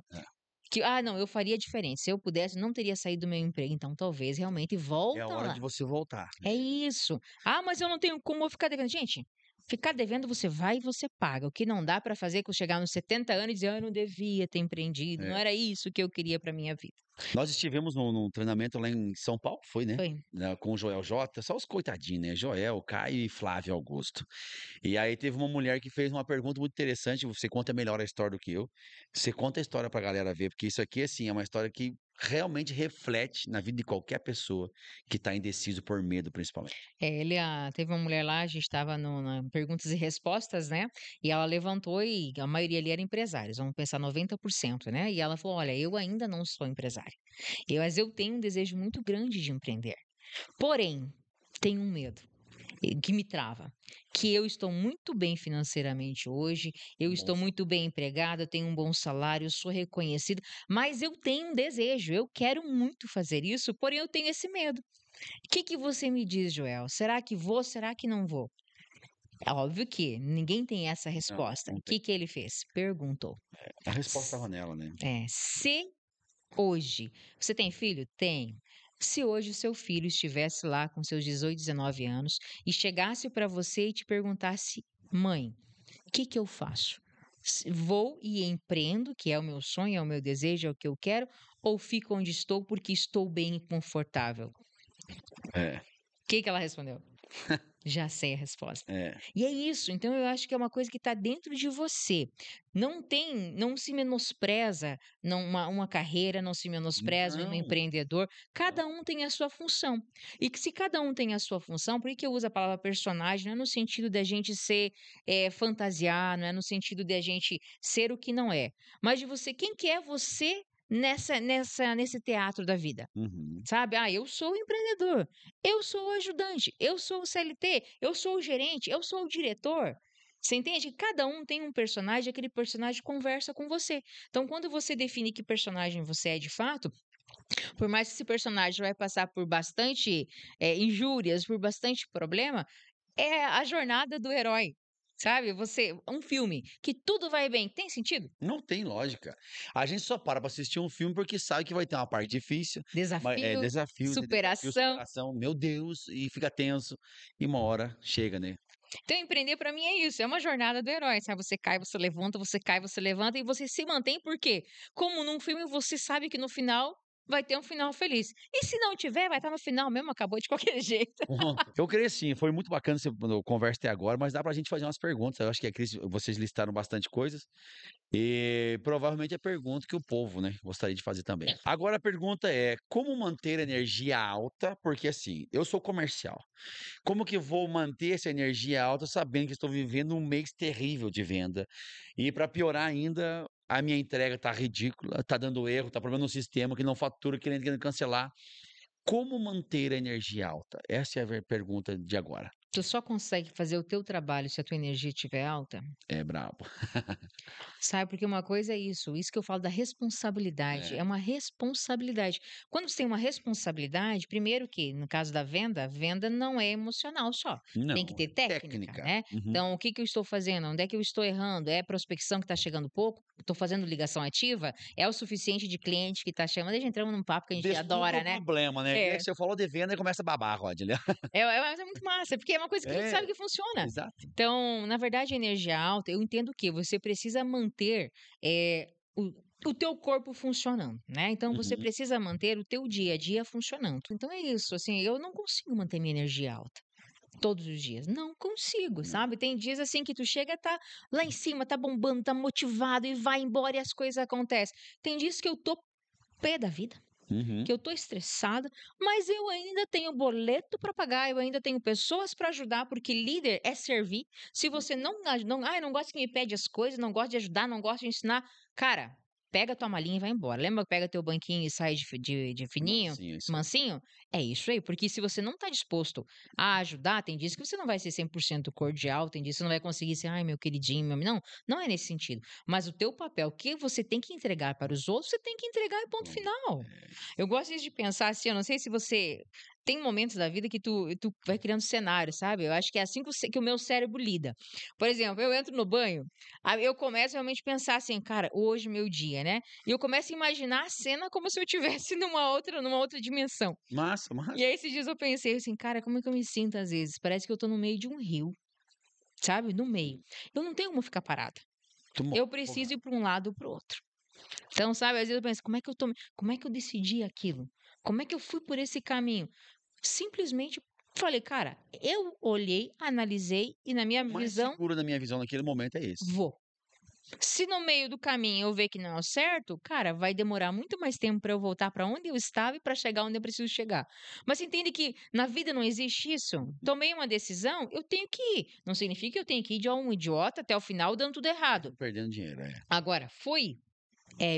Speaker 1: que, não, eu faria diferente. Se eu pudesse, não teria saído do meu emprego. Então, talvez realmente
Speaker 2: É a
Speaker 1: volta
Speaker 2: hora de
Speaker 1: lá.
Speaker 2: você voltar.
Speaker 1: É isso. Mas eu não tenho como eu ficar devendo. Gente, Ficar devendo, você vai e você paga. O que não dá para fazer é chegar nos 70 anos e dizer: "Ah, eu não devia ter empreendido, não
Speaker 2: É.
Speaker 1: era isso que eu queria para minha vida".
Speaker 2: Nós estivemos num treinamento lá em São Paulo, foi, né?
Speaker 1: Foi.
Speaker 2: Com o Joel J, só os coitadinhos, né? Joel, Caio e Flávio Augusto. E aí teve uma mulher que fez uma pergunta muito interessante. Você conta melhor a história do que eu. Você conta a história pra galera ver, porque isso aqui, assim, é uma história que realmente reflete na vida de qualquer pessoa que tá indeciso por medo, principalmente.
Speaker 1: Teve uma mulher lá, a gente estava na perguntas e respostas, né, e ela levantou e a maioria ali era empresários, vamos pensar 90%, né, e ela falou: "Olha, eu ainda não sou empresária, mas eu tenho um desejo muito grande de empreender, porém, tenho um medo, que me trava, que eu estou muito bem financeiramente hoje, eu
Speaker 2: Bom,
Speaker 1: estou muito bem empregada, eu tenho um bom salário, eu sou reconhecida, mas eu tenho um desejo, eu quero muito fazer isso, porém eu tenho esse medo. O que que você me diz, Joel? Será que vou, será que não vou?" É óbvio que ninguém tem essa
Speaker 2: não,
Speaker 1: resposta.
Speaker 2: não
Speaker 1: O
Speaker 2: tem.
Speaker 1: que que ele fez? Perguntou.
Speaker 2: A resposta estava
Speaker 1: S
Speaker 2: nela, né?
Speaker 1: se hoje você tem filho? Tenho. Se hoje o seu filho estivesse lá com seus 18, 19 anos e chegasse para você e te perguntasse: "Mãe, o que que eu faço? Vou e empreendo, que é o meu sonho, é o meu desejo, é o que eu quero, ou fico onde estou porque estou bem e confortável?"
Speaker 2: É,
Speaker 1: O que que ela respondeu? Já sei a resposta.
Speaker 2: é.
Speaker 1: E é isso, então eu acho que é uma coisa que está dentro de você. Não se menospreza uma carreira, não se menospreza um
Speaker 2: Não,
Speaker 1: empreendedor.
Speaker 2: não.
Speaker 1: Cada um tem a sua função. E que se cada um tem a sua função, por que que eu uso a palavra personagem? Não é no sentido da gente ser, fantasiar, não é no sentido de a gente ser o que não é, mas de você, quem que é você nesse teatro da vida?
Speaker 2: Uhum.
Speaker 1: Sabe, "Ah, eu sou o empreendedor, eu sou o ajudante, eu sou o CLT, eu sou o gerente, eu sou o diretor". Você entende? Cada um tem um personagem, aquele personagem conversa com você. Então, quando você define que personagem você é de fato, por mais que esse personagem vai passar por bastante, injúrias, por bastante problema, é a jornada do herói, sabe? Um filme que tudo vai bem, tem sentido?
Speaker 2: Não tem lógica. A gente só para pra assistir um filme porque sabe que vai ter uma parte difícil, mas é
Speaker 1: Desafio,
Speaker 2: desafio, de desafio,
Speaker 1: superação.
Speaker 2: superação, meu Deus, e fica tenso, e uma hora chega, né.
Speaker 1: Então, empreender para mim é isso, é uma jornada do herói, sabe? Você cai, você levanta, você cai, você levanta e você se mantém, por quê? Como num filme você sabe que no final vai ter um final feliz. E se não tiver, vai estar no final mesmo, acabou de qualquer jeito.
Speaker 2: Eu creio sim, foi muito bacana essa conversa até agora, mas dá pra gente fazer umas perguntas, eu acho que a Cris vocês listaram bastante coisas, e provavelmente a pergunta que o povo, né, gostaria de fazer também. Agora a pergunta é: como manter a energia alta? Porque, assim, eu sou comercial. Como que eu vou manter essa energia alta sabendo que estou vivendo um mês terrível de venda? E para piorar ainda, a minha entrega tá ridícula, tá dando erro, tá problema no sistema que não fatura, querendo cancelar. Como manter a energia alta? Essa é a pergunta de agora.
Speaker 1: Tu só consegue fazer o teu trabalho se a tua energia estiver alta.
Speaker 2: É brabo.
Speaker 1: Sabe, porque uma coisa é isso que eu falo da responsabilidade,
Speaker 2: É.
Speaker 1: é uma responsabilidade. Quando você tem uma responsabilidade, primeiro que, no caso da venda, a venda não é emocional só, tem que
Speaker 2: Não,
Speaker 1: ter
Speaker 2: é
Speaker 1: técnica,
Speaker 2: técnica.
Speaker 1: né.
Speaker 2: Uhum.
Speaker 1: Então, o que que eu estou fazendo? Onde é que eu estou errando? É prospecção que está chegando pouco? Estou fazendo ligação ativa? É o suficiente de cliente que está chamando? Aí já entramos num papo que a gente
Speaker 2: Descubra
Speaker 1: adora,
Speaker 2: o
Speaker 1: né.
Speaker 2: problema, né, que
Speaker 1: É,
Speaker 2: você falou de venda e começa a babar, Rod, né.
Speaker 1: mas é muito massa, porque é uma coisa que a gente sabe
Speaker 2: É,
Speaker 1: que funciona.
Speaker 2: exato.
Speaker 1: Então, na verdade, a energia alta, eu entendo que você precisa manter, o teu corpo funcionando, né, então você
Speaker 2: Uhum.
Speaker 1: precisa manter o teu dia a dia funcionando. Então é isso, assim, eu não consigo manter minha energia alta todos os dias, não consigo,
Speaker 2: Não.
Speaker 1: sabe. Tem dias, assim, que tu chega, tá lá em cima, tá bombando, tá motivado e vai embora e as coisas acontecem. Tem dias que eu tô pé da vida,
Speaker 2: Uhum.
Speaker 1: que eu tô estressada, mas eu ainda tenho boleto para pagar, eu ainda tenho pessoas para ajudar, porque líder é servir. Se você não gosta que me pede as coisas, não gosta de ajudar, não gosta de ensinar, cara, pega tua malinha e vai embora. Lembra que pega teu banquinho e sai de fininho,
Speaker 2: Mansinho, isso aí.
Speaker 1: mansinho? É isso aí, porque se você não tá disposto a ajudar, tem dias que você não vai ser 100% cordial, tem dias que você não vai conseguir ser, ai, meu queridinho, meu... Não, não é nesse sentido. Mas o teu papel, o que você tem que entregar para os outros, você tem que entregar e ponto
Speaker 2: Pronto.
Speaker 1: final. Eu gosto de pensar assim, eu não sei se você tem momentos da vida que tu vai criando cenário, sabe? Eu acho que é assim que o meu cérebro lida. Por exemplo, eu entro no banho, aí eu começo realmente a pensar assim, cara, hoje é meu dia, né? E eu começo a imaginar a cena como se eu estivesse numa outra dimensão.
Speaker 2: Massa,
Speaker 1: E
Speaker 2: massa.
Speaker 1: aí esses dias eu pensei assim, cara, como é que eu me sinto às vezes? Parece que eu tô no meio de um rio. sabe? No meio. Eu não tenho como ficar parada.
Speaker 2: Tomou.
Speaker 1: Eu preciso ir para um lado ou para o outro. Então, sabe, às vezes eu penso, como é que eu decidi aquilo? Como é que eu fui por esse caminho? Simplesmente falei, cara, eu olhei, analisei e na minha
Speaker 2: O mais
Speaker 1: visão,
Speaker 2: seguro na minha visão naquele momento é esse.
Speaker 1: vou. Se no meio do caminho eu ver que não é o certo, cara, vai demorar muito mais tempo para eu voltar para onde eu estava e para chegar onde eu preciso chegar. Mas você entende que na vida não existe isso? Tomei uma decisão, eu tenho que ir. Não significa que eu tenho que ir de um idiota até o final dando tudo errado.
Speaker 2: Mesmo perdendo dinheiro, é.
Speaker 1: Agora, fui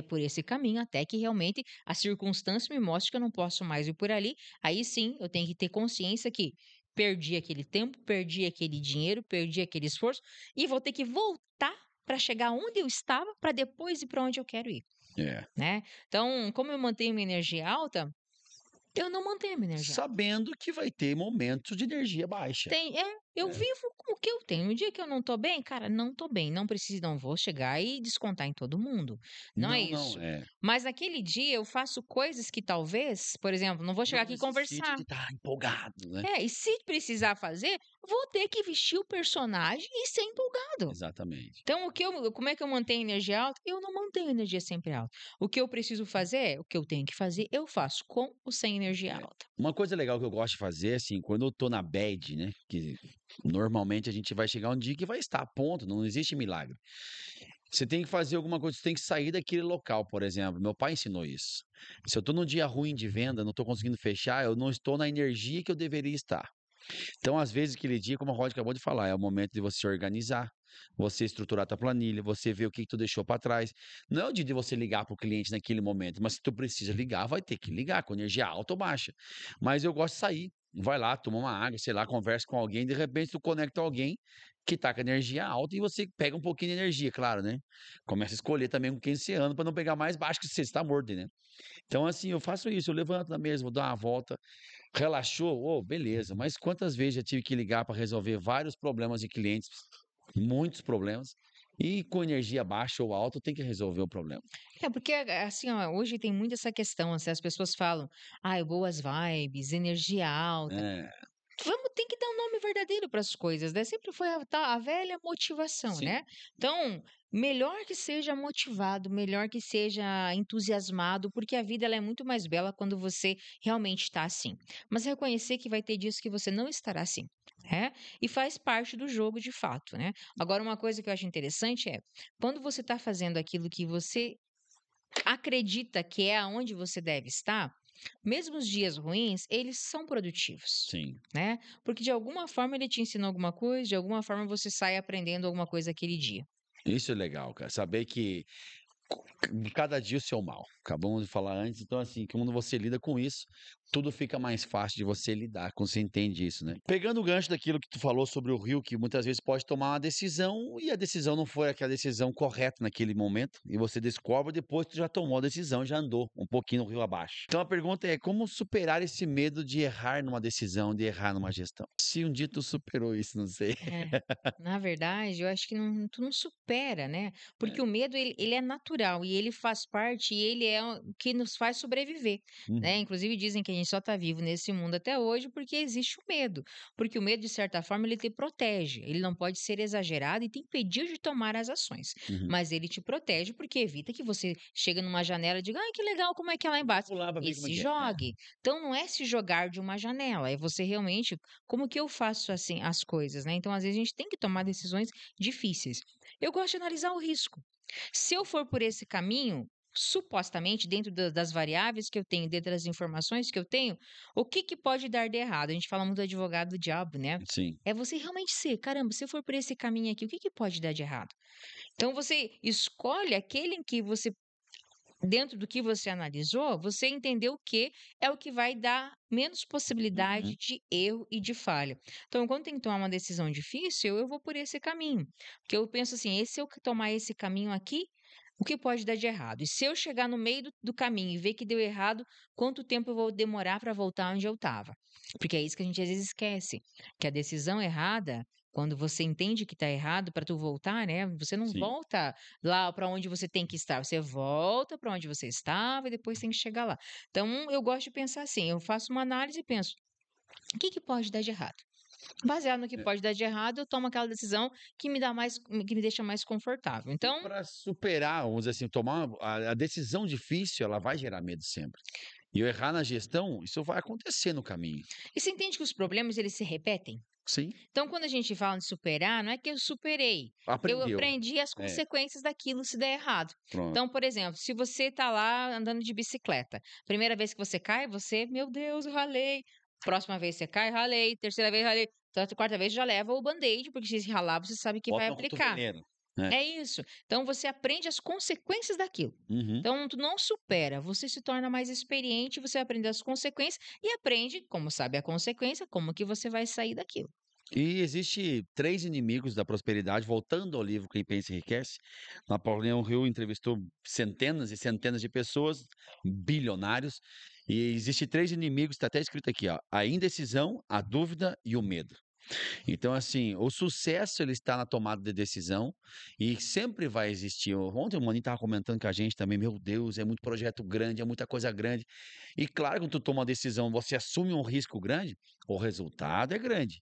Speaker 1: por esse caminho até que realmente a circunstância me mostre que eu não posso mais ir por ali. Aí sim, eu tenho que ter consciência que perdi aquele tempo, perdi aquele dinheiro, perdi aquele esforço e vou ter que voltar para chegar onde eu estava para depois ir para onde eu quero ir,
Speaker 2: É.
Speaker 1: né? Então, como eu mantenho minha energia alta, eu não mantenho minha energia alta.
Speaker 2: Sabendo que vai ter momentos de energia baixa.
Speaker 1: Eu
Speaker 2: É.
Speaker 1: vivo com o que eu tenho. Um dia que eu não tô bem, cara, não tô bem. Não preciso, não vou chegar e descontar em todo mundo. Não é
Speaker 2: Não, não,
Speaker 1: isso.
Speaker 2: é.
Speaker 1: Mas naquele dia eu faço coisas que talvez, por exemplo, não vou chegar
Speaker 2: Não
Speaker 1: aqui e
Speaker 2: necessite
Speaker 1: conversar.
Speaker 2: de estar empolgado, né.
Speaker 1: E se precisar fazer, vou ter que vestir o personagem e ser empolgado.
Speaker 2: Exatamente.
Speaker 1: Então, como é que eu mantenho energia alta? Eu não mantenho energia sempre alta. O que eu preciso fazer, o que eu tenho que fazer, eu faço com ou sem energia
Speaker 2: É.
Speaker 1: alta.
Speaker 2: Uma coisa legal que eu gosto de fazer, assim, quando eu tô na bad, né, que normalmente a gente vai chegar um dia que vai estar, ponto, não existe milagre. Você tem que fazer alguma coisa, você tem que sair daquele local, por exemplo. Meu pai ensinou isso. Se eu tô num dia ruim de venda, não tô conseguindo fechar, eu não estou na energia que eu deveria estar. Então, às vezes, aquele dia, como a Rod acabou de falar, é o momento de você se organizar, você estruturar tua planilha, você ver o que que tu deixou para trás. Não é o dia de você ligar para o cliente naquele momento, mas se tu precisa ligar, vai ter que ligar, com energia alta ou baixa. Mas eu gosto de sair, vai lá, toma uma água, sei lá, conversa com alguém, de repente tu conecta alguém que tá com energia alta e você pega um pouquinho de energia, claro, né? Começa a escolher também com quem você anda para não pegar mais baixo que você está morto, né? Então, assim, eu faço isso, eu levanto na mesa, vou dar uma volta. Relaxou? Oh, beleza. Mas quantas vezes já tive que ligar para resolver vários problemas de clientes, muitos problemas, e com energia baixa ou alta tem que resolver o problema.
Speaker 1: Porque assim, ó, hoje tem muito essa questão, assim, as pessoas falam, ai, boas vibes, energia alta.
Speaker 2: É,
Speaker 1: Tem que dar um nome verdadeiro para as coisas, né? Sempre foi a velha motivação,
Speaker 2: sim.
Speaker 1: né? Então, melhor que seja motivado, melhor que seja entusiasmado, porque a vida ela é muito mais bela quando você realmente está assim. Mas reconhecer que vai ter dias que você não estará assim, né? E faz parte do jogo de fato, né? Agora, uma coisa que eu acho interessante é quando você está fazendo aquilo que você acredita que é aonde você deve estar, mesmo os dias ruins, eles são produtivos,
Speaker 2: Sim.
Speaker 1: né? Porque de alguma forma ele te ensinou alguma coisa, de alguma forma você sai aprendendo alguma coisa aquele dia.
Speaker 2: Isso é legal, cara. Saber que cada dia o seu mal. Acabamos de falar antes, então assim, que quando você lida com isso, tudo fica mais fácil de você lidar, quando você entende isso, né? Pegando o gancho daquilo que tu falou sobre o rio, que muitas vezes pode tomar uma decisão e a decisão não foi aquela decisão correta naquele momento, e você descobre depois que tu já tomou a decisão, já andou um pouquinho no rio abaixo. Então a pergunta é como superar esse medo de errar numa decisão, de errar numa gestão? Se um dia tu superou isso, não sei.
Speaker 1: É, na verdade, eu acho que tu não supera, né? Porque
Speaker 2: É.
Speaker 1: o medo, ele é natural e ele faz parte, e ele é o que nos faz sobreviver, né?
Speaker 2: Uhum.
Speaker 1: Inclusive dizem que a gente só tá vivo nesse mundo até hoje porque existe o medo. Porque o medo, de certa forma, ele te protege. Ele não pode ser exagerado e te impedir de tomar as ações.
Speaker 2: Uhum.
Speaker 1: Mas ele te protege porque evita que você chegue numa janela e diga, ai, que legal, como é que é lá embaixo?
Speaker 2: Vou lá pra
Speaker 1: E
Speaker 2: ver como é
Speaker 1: se
Speaker 2: que é. É.
Speaker 1: jogue. Então, não é se jogar de uma janela, é você realmente como que eu faço assim as coisas, né? Então, às vezes a gente tem que tomar decisões difíceis. Eu gosto de analisar o risco. Se eu for por esse caminho, supostamente dentro das variáveis que eu tenho, dentro das informações que eu tenho, o que que pode dar de errado? A gente fala muito do advogado do diabo, né?
Speaker 2: Sim.
Speaker 1: É você realmente ser, caramba, se eu for por esse caminho aqui, o que que pode dar de errado? Então você escolhe aquele em que você dentro do que você analisou, você entendeu que é o que vai dar menos possibilidade
Speaker 2: Uhum.
Speaker 1: de erro e de falha. Então, quando tem que tomar uma decisão difícil, eu vou por esse caminho. Porque eu penso assim, e se eu tomar esse caminho aqui, o que pode dar de errado? E se eu chegar no meio do caminho e ver que deu errado, quanto tempo eu vou demorar para voltar onde eu estava? Porque é isso que a gente às vezes esquece, que a decisão errada, quando você entende que está errado para tu voltar, né? Você não
Speaker 2: Sim.
Speaker 1: volta lá para onde você tem que estar. Você volta para onde você estava e depois tem que chegar lá. Então, eu gosto de pensar assim, eu faço uma análise e penso, o que que pode dar de errado? Baseado no que
Speaker 2: É.
Speaker 1: pode dar de errado, eu tomo aquela decisão que me deixa mais confortável.
Speaker 2: E
Speaker 1: Então,
Speaker 2: para superar, vamos dizer assim, tomar a decisão difícil, ela vai gerar medo sempre. E eu errar na gestão, isso vai acontecer no caminho.
Speaker 1: e você entende que os problemas eles se repetem?
Speaker 2: Sim,
Speaker 1: Então, quando a gente fala de superar, não é que eu superei, eu
Speaker 2: aprendeu.
Speaker 1: aprendi as
Speaker 2: É,
Speaker 1: consequências daquilo se der errado.
Speaker 2: pronto.
Speaker 1: Então, por exemplo, se você está lá andando de bicicleta, primeira vez que você cai, você, meu Deus, eu ralei. Próxima vez você cai, ralei. Terceira vez, ralei. Então, quarta vez já leva o band-aid, porque se ralar, você sabe que vai
Speaker 2: Bota um
Speaker 1: aplicar.
Speaker 2: cotoveleiro. É.
Speaker 1: É isso. Então você aprende as consequências daquilo.
Speaker 2: Uhum.
Speaker 1: Então tu não supera, você se torna mais experiente, você aprende as consequências e aprende, como sabe a consequência, como que você vai sair daquilo.
Speaker 2: E existe 3 inimigos da prosperidade, voltando ao livro Quem Pensa Enriquece. Napoleão Hill entrevistou centenas e centenas de pessoas, bilionários, e existe 3 inimigos, está até escrito aqui, ó: a indecisão, a dúvida e o medo. Então, assim, o sucesso ele está na tomada de decisão e sempre vai existir. Ontem o Mani estava comentando com a gente também, meu Deus, é muito projeto grande, é muita coisa grande. E claro, quando tu toma uma decisão, você assume um risco grande, o resultado é grande.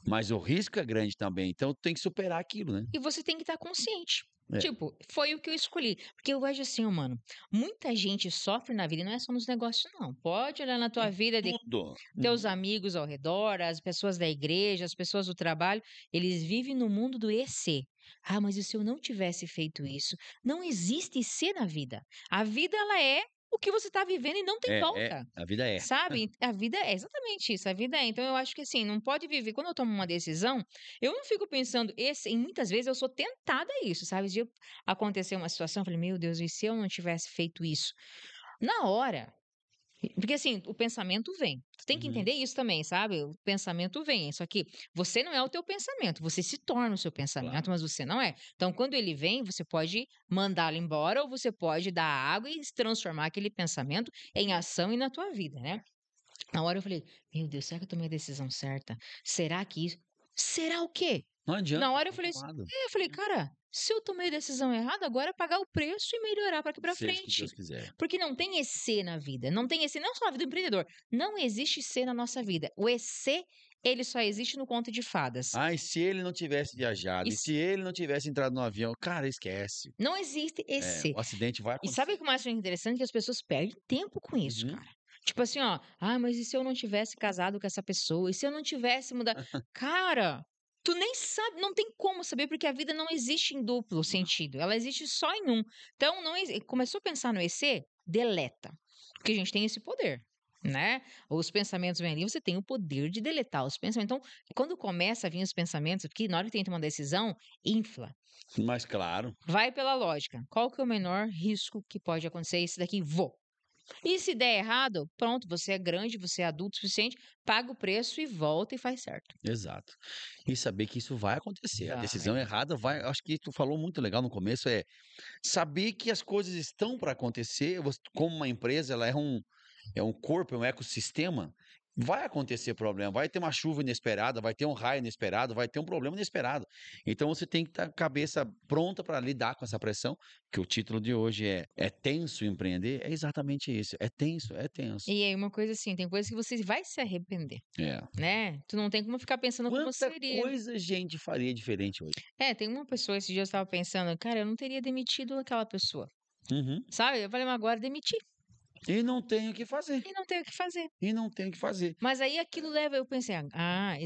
Speaker 2: Mas o risco é grande também, então tu tem que superar aquilo, né.
Speaker 1: E você tem que estar consciente.
Speaker 2: É.
Speaker 1: Tipo, foi o que eu escolhi. Porque eu vejo assim, ó, mano, muita gente sofre na vida, e não é só nos negócios, não. Pode olhar na tua
Speaker 2: Em
Speaker 1: vida de
Speaker 2: tudo.
Speaker 1: teus
Speaker 2: Uhum.
Speaker 1: amigos ao redor, as pessoas da igreja, as pessoas do trabalho, eles vivem no mundo do "e se". Ah, mas e se eu não tivesse feito isso? Não existe "se" na vida. A vida ela é o que você está vivendo e não tem volta.
Speaker 2: A vida é.
Speaker 1: Sabe? A vida é exatamente isso, a vida é. Então eu acho que assim, não pode viver quando eu tomo uma decisão, eu não fico pensando esse e muitas vezes eu sou tentada a isso, sabe? De acontecer uma situação, eu falei: "Meu Deus, e se eu não tivesse feito isso?". Na hora porque assim, o pensamento vem. Tu tem que
Speaker 2: Uhum.
Speaker 1: entender isso também, sabe? O pensamento vem. Só que você não é o teu pensamento, você se torna o seu pensamento,
Speaker 2: Claro.
Speaker 1: mas você não é. Então, quando ele vem, você pode mandá-lo embora ou você pode dar água e transformar aquele pensamento em ação e na tua vida, né? Na hora eu falei: "Meu Deus, será que eu tomei a decisão certa? Será que isso?". Será o quê?
Speaker 2: Não
Speaker 1: Na
Speaker 2: adianta,
Speaker 1: hora eu
Speaker 2: tá
Speaker 1: falei assim
Speaker 2: tomado.
Speaker 1: eu falei: "Cara, se eu tomei a decisão errada, agora é pagar o preço e melhorar para aqui para
Speaker 2: Seja o que
Speaker 1: frente".
Speaker 2: Deus quiser.
Speaker 1: Porque não tem EC na vida, não tem EC não só na vida do empreendedor, não existe C na nossa vida. O EC, ele só existe no conto de fadas.
Speaker 2: "Ai, se ele não tivesse
Speaker 1: E
Speaker 2: viajado, e
Speaker 1: s
Speaker 2: se ele não tivesse entrado no avião", cara, esquece.
Speaker 1: não existe
Speaker 2: É,
Speaker 1: EC.
Speaker 2: o acidente vai
Speaker 1: E sabe o
Speaker 2: acontecer.
Speaker 1: que eu acho interessante? Que as pessoas perdem tempo com isso,
Speaker 2: Uhum.
Speaker 1: cara. Tipo assim, ó: "Ah, mas e se eu não tivesse casado com essa pessoa? E se eu não tivesse mudado?". Cara, tu nem sabe, não tem como saber, porque a vida não existe em duplo
Speaker 2: Não.
Speaker 1: sentido, ela existe só em um. Então não começou a pensar no EC, deleta, porque a gente tem esse poder, né. Os pensamentos vêm ali, você tem o poder de deletar os pensamentos. Então, quando começa a vir os pensamentos, porque na hora que tem que tomar uma decisão, infla.
Speaker 2: Mas claro.
Speaker 1: Vai pela lógica. Qual que é o menor risco que pode acontecer? Esse daqui, vou. E se der errado, pronto, você é grande, você é adulto o suficiente, paga o preço e volta e faz certo.
Speaker 2: Exato. E saber que isso vai acontecer. A
Speaker 1: Vai.
Speaker 2: decisão errada vai, acho que tu falou muito legal no começo, é saber que as coisas estão para acontecer, como uma empresa, ela é um corpo, é um ecossistema, vai acontecer problema, vai ter uma chuva inesperada, vai ter um raio inesperado, vai ter um problema inesperado. Então você tem que estar com a cabeça pronta para lidar com essa pressão, que o título de hoje é tenso empreender, é exatamente isso, é tenso, é tenso.
Speaker 1: E aí uma coisa assim, tem coisas que você vai se arrepender,
Speaker 2: É.
Speaker 1: né? Tu não tem como ficar pensando como
Speaker 2: Quanta
Speaker 1: seria.
Speaker 2: coisa a gente faria diferente hoje.
Speaker 1: É, tem uma pessoa, esses dias eu estava pensando, cara, eu não teria demitido aquela pessoa,
Speaker 2: Uhum.
Speaker 1: sabe? Eu falei, mas agora demiti
Speaker 2: E não tem o que fazer.
Speaker 1: e não tenho o que fazer.
Speaker 2: E não tem o que fazer.
Speaker 1: Mas aí aquilo leva, eu pensei,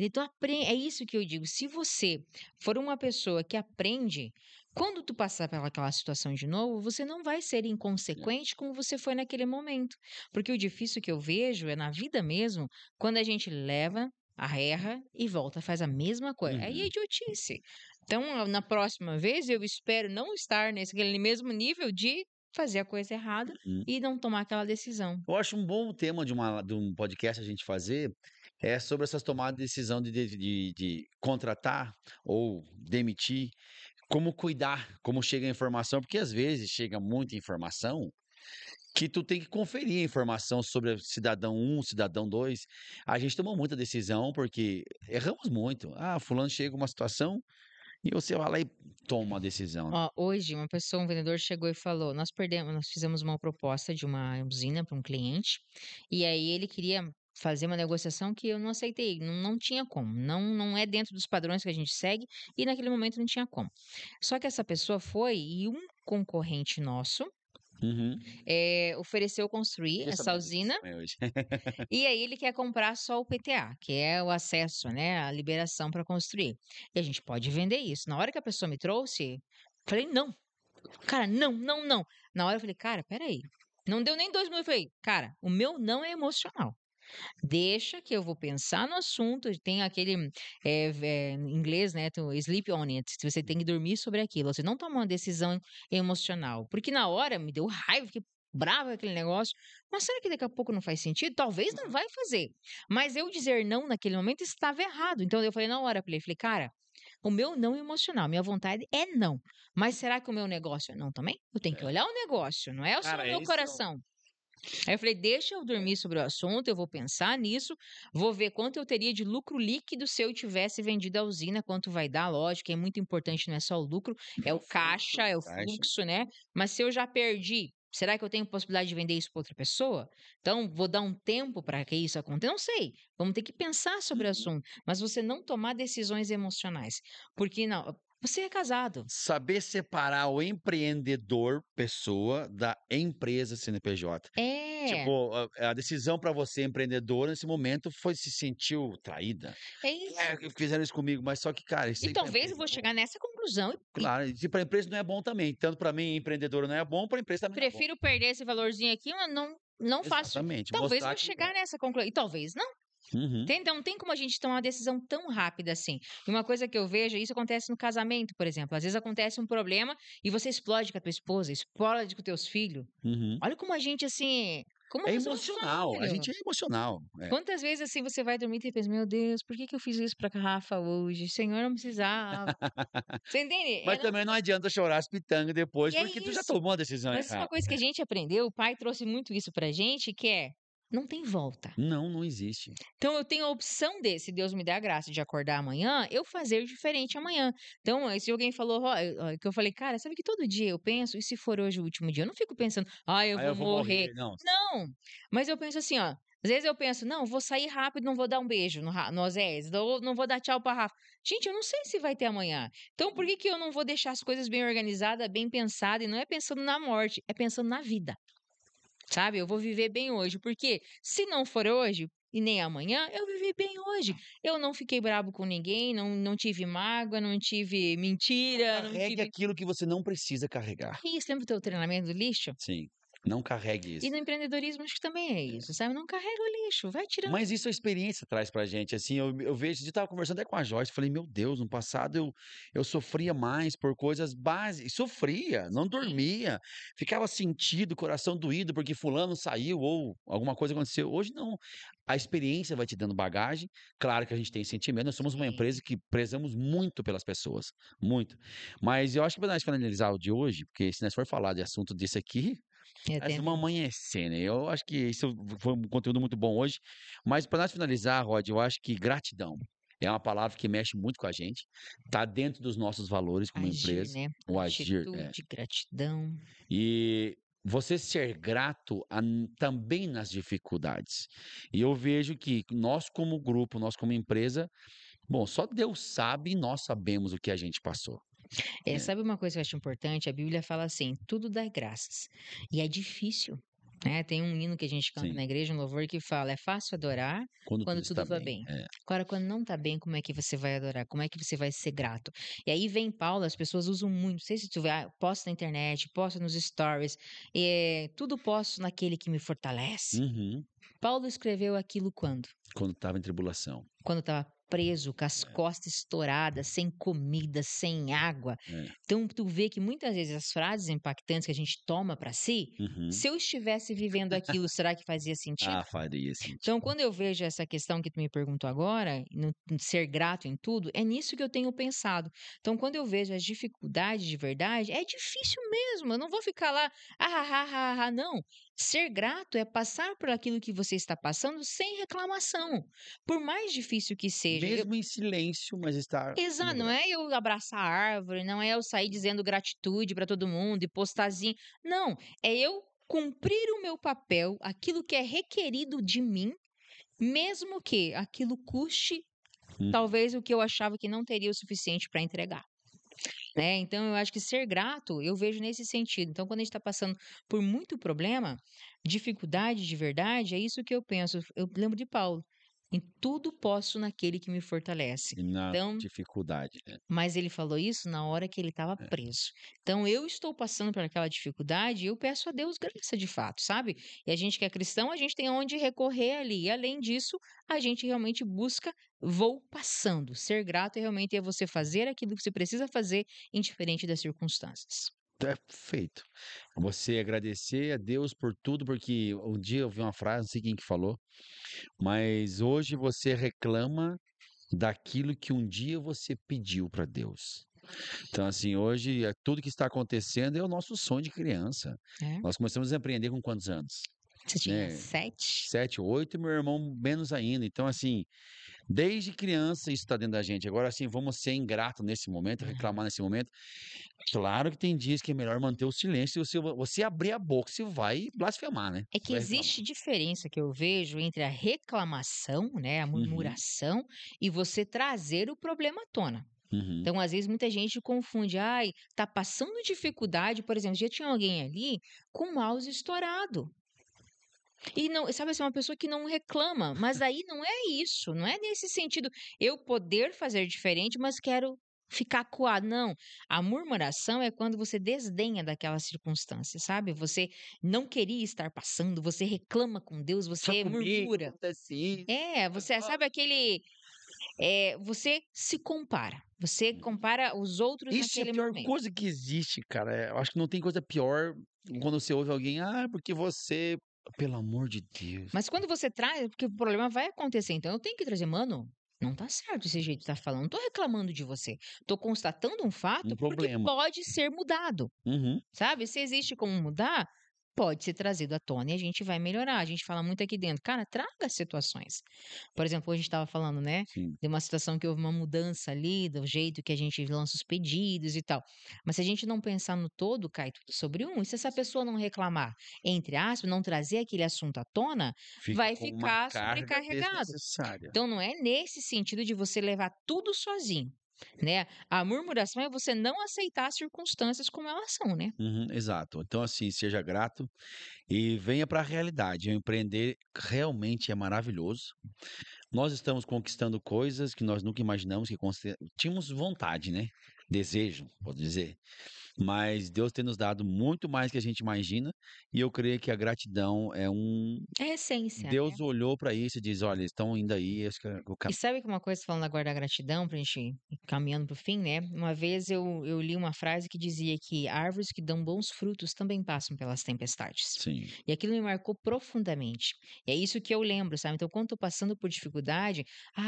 Speaker 1: então é isso que eu digo, se você for uma pessoa que aprende, quando tu passar pelaquela situação de novo, você não vai ser
Speaker 2: É.
Speaker 1: inconsequente como você foi naquele momento. Porque o difícil que eu vejo é na vida mesmo, quando a gente leva, erra e volta, faz a mesma coisa. Aí é
Speaker 2: Uhum.
Speaker 1: idiotice. Então, na próxima vez, eu espero não estar nesse aquele mesmo nível de fazer a coisa errada
Speaker 2: Uhum.
Speaker 1: e não tomar aquela decisão.
Speaker 2: Eu acho um bom tema de um podcast a gente fazer, é sobre essas tomadas de decisão de contratar ou demitir, como cuidar, como chega a informação, porque às vezes chega muita informação que tu tem que conferir a informação sobre o cidadão um, cidadão 2. A gente tomou muita decisão porque erramos muito. Ah, fulano chega uma situação e você vai lá e toma uma decisão.
Speaker 1: Ó, hoje uma pessoa, um vendedor chegou e falou: nós fizemos uma proposta de uma usina para um cliente, e aí ele queria fazer uma negociação que eu não aceitei, não tinha como, não é dentro dos padrões que a gente segue, e naquele momento não tinha como. Só que essa pessoa foi e um concorrente nosso,
Speaker 2: Uhum.
Speaker 1: ofereceu construir
Speaker 2: Queria
Speaker 1: essa
Speaker 2: saber desse
Speaker 1: usina,
Speaker 2: sonho hoje.
Speaker 1: e aí ele quer comprar só o PTA, que é o acesso, né, a liberação para construir. E a gente pode vender isso. Na hora que a pessoa me trouxe, falei: "Não, cara, não, não, não". Na hora eu falei: "Cara, espera aí". Não deu nem 2 minutos, eu falei: "Cara, o meu não é emocional. Deixa que eu vou pensar no assunto". Tem aquele, em inglês, né, tem o sleep on it, você tem que dormir sobre aquilo, você não toma uma decisão emocional. Porque na hora me deu raiva, fiquei brava com aquele negócio, mas será que daqui a pouco não faz sentido? Talvez não vai fazer, mas eu dizer não naquele momento estava errado. Então eu falei na hora pra ele, falei: "Cara, o meu não emocional, minha vontade é não, mas será que o meu negócio é não também? Eu tenho que
Speaker 2: É.
Speaker 1: olhar o negócio, não é só o
Speaker 2: Cara,
Speaker 1: meu
Speaker 2: esse é o
Speaker 1: coração". Aí eu falei: "Deixa eu
Speaker 2: é.
Speaker 1: dormir sobre o assunto, eu vou pensar nisso, vou ver quanto eu teria de lucro líquido se eu tivesse vendido a usina, quanto vai dar, lógico que é muito importante, não é só o lucro,
Speaker 2: É
Speaker 1: é
Speaker 2: o
Speaker 1: o
Speaker 2: fluxo
Speaker 1: caixa,
Speaker 2: de
Speaker 1: é o
Speaker 2: caixa.
Speaker 1: fluxo, né, mas se eu já perdi, será que eu tenho possibilidade de vender isso para outra pessoa? Então vou dar um tempo para que isso aconteça? Não sei, vamos ter que pensar sobre o
Speaker 2: Uhum.
Speaker 1: assunto, mas você não tomar decisões emocionais, porque não, você é casado.
Speaker 2: Saber separar o empreendedor, pessoa, da empresa CNPJ.
Speaker 1: É,
Speaker 2: Tipo, a decisão para você, empreendedora, nesse momento, foi se sentiu traída.
Speaker 1: é
Speaker 2: É,
Speaker 1: isso.
Speaker 2: que fizeram isso comigo, mas só que, cara, isso
Speaker 1: E
Speaker 2: aí pra
Speaker 1: talvez eu
Speaker 2: empresa
Speaker 1: vou
Speaker 2: é bom.
Speaker 1: chegar nessa conclusão e
Speaker 2: Claro, e se pra empresa não é bom também. Tanto para mim, empreendedor não é bom, para empresa também não é bom.
Speaker 1: prefiro perder esse valorzinho aqui, mas não faço.
Speaker 2: Exatamente,
Speaker 1: Talvez
Speaker 2: mostrar
Speaker 1: vou
Speaker 2: que é.
Speaker 1: chegar nessa conclusão e talvez não.
Speaker 2: Uhum.
Speaker 1: Entendeu? Não tem como a gente tomar uma decisão tão rápida assim. E uma coisa que eu vejo, isso acontece no casamento, por exemplo. Às vezes acontece um problema e você explode com a tua esposa, explode com teus filhos.
Speaker 2: Uhum.
Speaker 1: Olha como a gente assim, como
Speaker 2: É
Speaker 1: resolve
Speaker 2: emocional, a
Speaker 1: falho.
Speaker 2: gente é emocional. É.
Speaker 1: Quantas vezes assim você vai dormir e pensa, meu Deus, por que que eu fiz isso pra Rafa hoje? Senhor, não precisava. Você entende?
Speaker 2: Mas
Speaker 1: Não,
Speaker 2: também não adianta chorar as pitangas depois,
Speaker 1: e é
Speaker 2: porque tu já
Speaker 1: isso.
Speaker 2: tomou a decisão
Speaker 1: Mas isso é uma
Speaker 2: errada.
Speaker 1: coisa que a gente aprendeu, o pai trouxe muito isso pra gente, que é, não tem volta.
Speaker 2: Não, não existe.
Speaker 1: Então eu tenho a opção de, se Deus me der a graça de acordar amanhã, eu fazer diferente amanhã. Então, se alguém falou, que eu falei, cara, sabe que todo dia eu penso, e se for hoje o último dia? Eu não fico pensando, eu
Speaker 2: "Ah,
Speaker 1: vou
Speaker 2: eu vou
Speaker 1: morrer.
Speaker 2: morrer", não.
Speaker 1: Não, mas eu penso assim, ó. Às vezes eu penso, não, vou sair rápido, não vou dar um beijo no Osés, não vou dar tchau pra Rafa. Gente, eu não sei se vai ter amanhã. Então, por que que eu não vou deixar as coisas bem organizadas, bem pensadas, e não é pensando na morte, é pensando na vida? Sabe, eu vou viver bem hoje, porque se não for hoje e nem amanhã, eu vivi bem hoje. Eu não fiquei brabo com ninguém, não tive mágoa, não tive
Speaker 2: Não
Speaker 1: mentira, não
Speaker 2: carregue
Speaker 1: tive
Speaker 2: aquilo que você não precisa carregar.
Speaker 1: isso, lembra do teu treinamento do lixo?
Speaker 2: Sim, não carregue
Speaker 1: E
Speaker 2: isso.
Speaker 1: no empreendedorismo acho que também é isso, sabe, não carrega o lixo, vai tirando.
Speaker 2: Mas isso a experiência traz pra gente, assim, eu vejo, eu estava conversando até com a Joyce, falei: "Meu Deus, no passado eu sofria mais por coisas básicas, sofria, não dormia, ficava sentido, coração doído porque fulano saiu ou alguma coisa aconteceu". Hoje não, a experiência vai te dando bagagem, claro que a gente tem sentimento, nós somos uma empresa
Speaker 1: Sim,
Speaker 2: que prezamos muito pelas pessoas, muito. Mas eu acho que pra nós finalizar o de hoje, porque se nós for falar de assunto desse aqui,
Speaker 1: eu
Speaker 2: nós
Speaker 1: tenho
Speaker 2: vamos amanhecer, né. Eu acho que isso foi um conteúdo muito bom hoje, mas para nós finalizar, Rod, eu acho que gratidão é uma palavra que mexe muito com a gente, tá dentro dos nossos valores como
Speaker 1: agir,
Speaker 2: empresa,
Speaker 1: né,
Speaker 2: o agir, é.
Speaker 1: atitude, gratidão.
Speaker 2: E você ser grato também nas dificuldades. E eu vejo que nós como grupo, nós como empresa, bom, só Deus sabe e nós sabemos o que a gente passou, né.
Speaker 1: Sabe uma coisa que eu acho importante? A Bíblia fala assim: tudo dá graças. E é difícil, né? Tem um hino que a gente canta
Speaker 2: Sim,
Speaker 1: na igreja, um louvor, que fala: é fácil adorar
Speaker 2: quando tudo
Speaker 1: quando
Speaker 2: está
Speaker 1: tudo vai
Speaker 2: bem.
Speaker 1: bem.
Speaker 2: É.
Speaker 1: Agora, quando não tá bem, como é que você vai adorar? Como é que você vai ser grato? E aí vem Paulo, as pessoas usam muito, não sei se tu vê, posta na internet, posta nos stories, tudo posto naquele que me fortalece.
Speaker 2: Uhum.
Speaker 1: Paulo escreveu aquilo quando?
Speaker 2: Quando estava em tribulação.
Speaker 1: Quando estava preso, com as
Speaker 2: É,
Speaker 1: costas estouradas, sem comida, sem água.
Speaker 2: é.
Speaker 1: Então, tu vê que muitas vezes as frases impactantes que a gente toma para si,
Speaker 2: Uhum.
Speaker 1: se eu estivesse vivendo aquilo, será que fazia
Speaker 2: Ah,
Speaker 1: sentido?
Speaker 2: faria sentido.
Speaker 1: Então, quando eu vejo essa questão que tu me perguntou agora, no ser grato em tudo, é nisso que eu tenho pensado. Então, quando eu vejo as dificuldades de verdade, é difícil mesmo. Eu não vou ficar lá, não. Ser grato é passar por aquilo que você está passando sem reclamação. Por mais difícil que seja.
Speaker 2: Mesmo em silêncio, mas estar sendo
Speaker 1: Exato, não
Speaker 2: grato.
Speaker 1: é eu abraçar a árvore, não é eu sair dizendo gratitude para todo mundo e postazinho. Não, é eu cumprir o meu papel, aquilo que é requerido de mim mesmo que aquilo custe
Speaker 2: Hum.
Speaker 1: talvez o que eu achava que não teria o suficiente para entregar. Né? Então, eu acho que ser grato, eu vejo nesse sentido. Então, quando a gente está passando por muito problema, dificuldade de verdade, é isso que eu penso. Eu lembro de Paulo. Em tudo posso naquele que me fortalece.
Speaker 2: E na
Speaker 1: Então,
Speaker 2: dificuldade, né.
Speaker 1: mas ele falou isso na hora que ele estava
Speaker 2: É.
Speaker 1: preso. Então, eu estou passando por aquela dificuldade e eu peço a Deus graça de fato, sabe? E a gente que é cristão, a gente tem onde recorrer ali. E além disso, a gente realmente busca vou passando. Ser grato realmente é você fazer aquilo que você precisa fazer, indiferente das circunstâncias.
Speaker 2: Perfeito. Você agradecer a Deus por tudo, porque um dia eu vi uma frase, não sei quem que falou, mas hoje você reclama daquilo que um dia você pediu para Deus. Então, assim, hoje tudo que está acontecendo é o nosso sonho de criança.
Speaker 1: É.
Speaker 2: Nós começamos a empreender com quantos anos?
Speaker 1: Você tinha
Speaker 2: Né?
Speaker 1: 7?
Speaker 2: 7, 8, e meu irmão menos ainda. Então, assim, desde criança isso está dentro da gente. Agora, assim, vamos ser ingrato nesse momento, reclamar nesse momento. Claro que tem dias que é melhor manter o silêncio. Se você abrir a boca, você vai blasfemar, né?
Speaker 1: É
Speaker 2: Você
Speaker 1: que
Speaker 2: vai reclamar.
Speaker 1: existe diferença que eu vejo entre a reclamação, né, a
Speaker 2: Uhum,
Speaker 1: murmuração, e você trazer o problema à tona.
Speaker 2: uhum.
Speaker 1: Então, às vezes, muita gente confunde, ai, tá passando dificuldade, por exemplo, já tinha alguém ali com o mouse estourado. E não, sabe assim, uma pessoa que não reclama, mas aí não é isso, não é nesse sentido, eu poder fazer diferente, mas quero ficar acuado. Não, a murmuração é quando você desdenha daquela circunstância, sabe? Você não queria estar passando, você reclama com Deus,
Speaker 2: Só
Speaker 1: você
Speaker 2: comigo
Speaker 1: murmura.
Speaker 2: acontece isso.
Speaker 1: É, você sabe aquele, você se compara, você compara os outros
Speaker 2: Isso é a
Speaker 1: naquele
Speaker 2: pior
Speaker 1: momento.
Speaker 2: coisa que existe, cara. Eu acho que não tem coisa pior quando você ouve alguém, porque você. Pelo amor de Deus.
Speaker 1: Mas quando você traz, porque o problema vai acontecer, então eu tenho que trazer, mano, não tá certo esse jeito de tá falando, não tô reclamando de você, tô constatando um
Speaker 2: Um
Speaker 1: fato porque
Speaker 2: problema.
Speaker 1: pode ser mudado.
Speaker 2: Uhum,
Speaker 1: Sabe? Se existe como mudar, pode ser trazido à tona e a gente vai melhorar. A gente fala muito aqui dentro, cara, traga situações. Por exemplo, hoje a gente estava falando, né,
Speaker 2: sim.
Speaker 1: de uma situação que houve uma mudança ali, do jeito que a gente lança os pedidos e tal. Mas se a gente não pensar no todo, cai tudo sobre um. E se essa pessoa não reclamar, entre aspas, não trazer aquele assunto à tona,
Speaker 2: Fica
Speaker 1: vai
Speaker 2: com uma
Speaker 1: ficar
Speaker 2: carga
Speaker 1: sobrecarregado.
Speaker 2: desnecessária.
Speaker 1: Então não é nesse sentido de você levar tudo sozinho, né? A murmuração é você não aceitar as circunstâncias como elas são, né?
Speaker 2: Uhum, exato. Então, assim, seja grato e venha para a realidade. O empreender realmente é maravilhoso. Nós estamos conquistando coisas que nós nunca imaginamos que tínhamos vontade, né? Desejo, pode dizer. Mas Deus tem nos dado muito mais que a gente imagina, e eu creio que a gratidão é um.
Speaker 1: É a essência, né?
Speaker 2: Deus olhou para isso e diz: olha, eles estão indo aí, acho que é o
Speaker 1: E sabe que uma coisa, falando agora da gratidão, pra gente ir caminhando pro fim, né? Uma vez eu li uma frase que dizia que árvores que dão bons frutos também passam pelas tempestades.
Speaker 2: Sim.
Speaker 1: E aquilo me marcou profundamente. E é isso que eu lembro, sabe? Então, quando tô passando por dificuldade,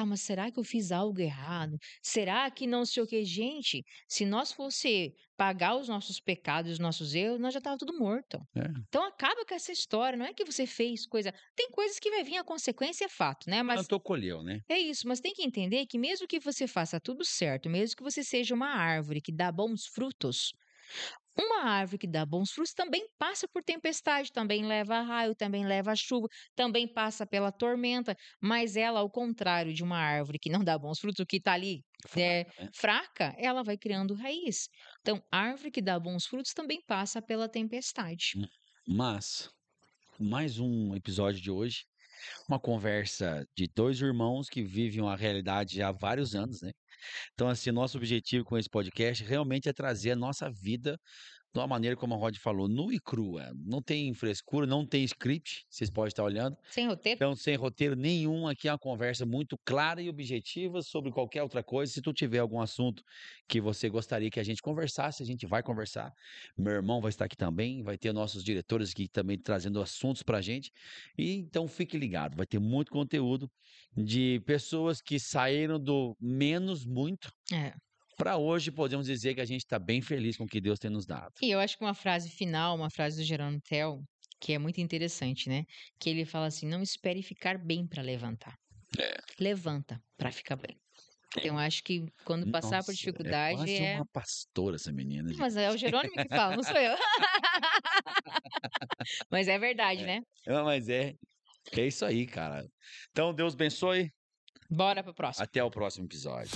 Speaker 1: mas será que eu fiz algo errado? Será que não sei o quê? Gente, se nós fosse pagar os nossos pecados, os nossos erros, nós já tava tudo morto.
Speaker 2: É.
Speaker 1: Então acaba com essa história, não é que você fez coisa, tem coisas que vai vir a consequência, é fato, né? Mas
Speaker 2: Plantou, colheu, né?
Speaker 1: é isso, mas tem que entender que mesmo que você faça tudo certo, mesmo que você seja uma árvore que dá bons frutos, uma árvore que dá bons frutos também passa por tempestade, também leva raio, também leva chuva, também passa pela tormenta, mas ela, ao contrário de uma árvore que não dá bons frutos, o que está ali
Speaker 2: Fraca, né?
Speaker 1: fraca, ela vai criando raiz. Então, árvore que dá bons frutos também passa pela tempestade.
Speaker 2: Hum. Mas, mais um episódio de hoje, uma conversa de dois irmãos que vivem uma realidade já há vários anos, né? Então, assim, nosso objetivo com esse podcast realmente é trazer a nossa vida de uma maneira, como a Rod falou, nua e crua. Não tem frescura, não tem script, vocês podem estar olhando.
Speaker 1: Sem roteiro?
Speaker 2: Então, sem roteiro nenhum, aqui é uma conversa muito clara e objetiva sobre qualquer outra coisa. Se tu tiver algum assunto que você gostaria que a gente conversasse, a gente vai conversar. Meu irmão vai estar aqui também, vai ter nossos diretores aqui também trazendo assuntos pra gente. E então fique ligado, vai ter muito conteúdo de pessoas que saíram do menos muito
Speaker 1: É.
Speaker 2: para hoje podemos dizer que a gente está bem feliz com o que Deus tem nos dado.
Speaker 1: E eu acho que uma frase final, uma frase do Jerome Tell, que é muito interessante, né? Que ele fala assim: não espere ficar bem para levantar. Levanta para ficar bem. Então, eu acho que quando passar por
Speaker 2: Nossa, é
Speaker 1: dificuldade
Speaker 2: quase
Speaker 1: é.
Speaker 2: uma pastora essa menina,
Speaker 1: Não,
Speaker 2: gente.
Speaker 1: mas é o Jerônimo que fala, não sou eu. Mas é verdade,
Speaker 2: É.
Speaker 1: né?
Speaker 2: Não, mas é. É isso aí, cara. Então, Deus abençoe.
Speaker 1: Bora pro próximo.
Speaker 2: Até o próximo episódio.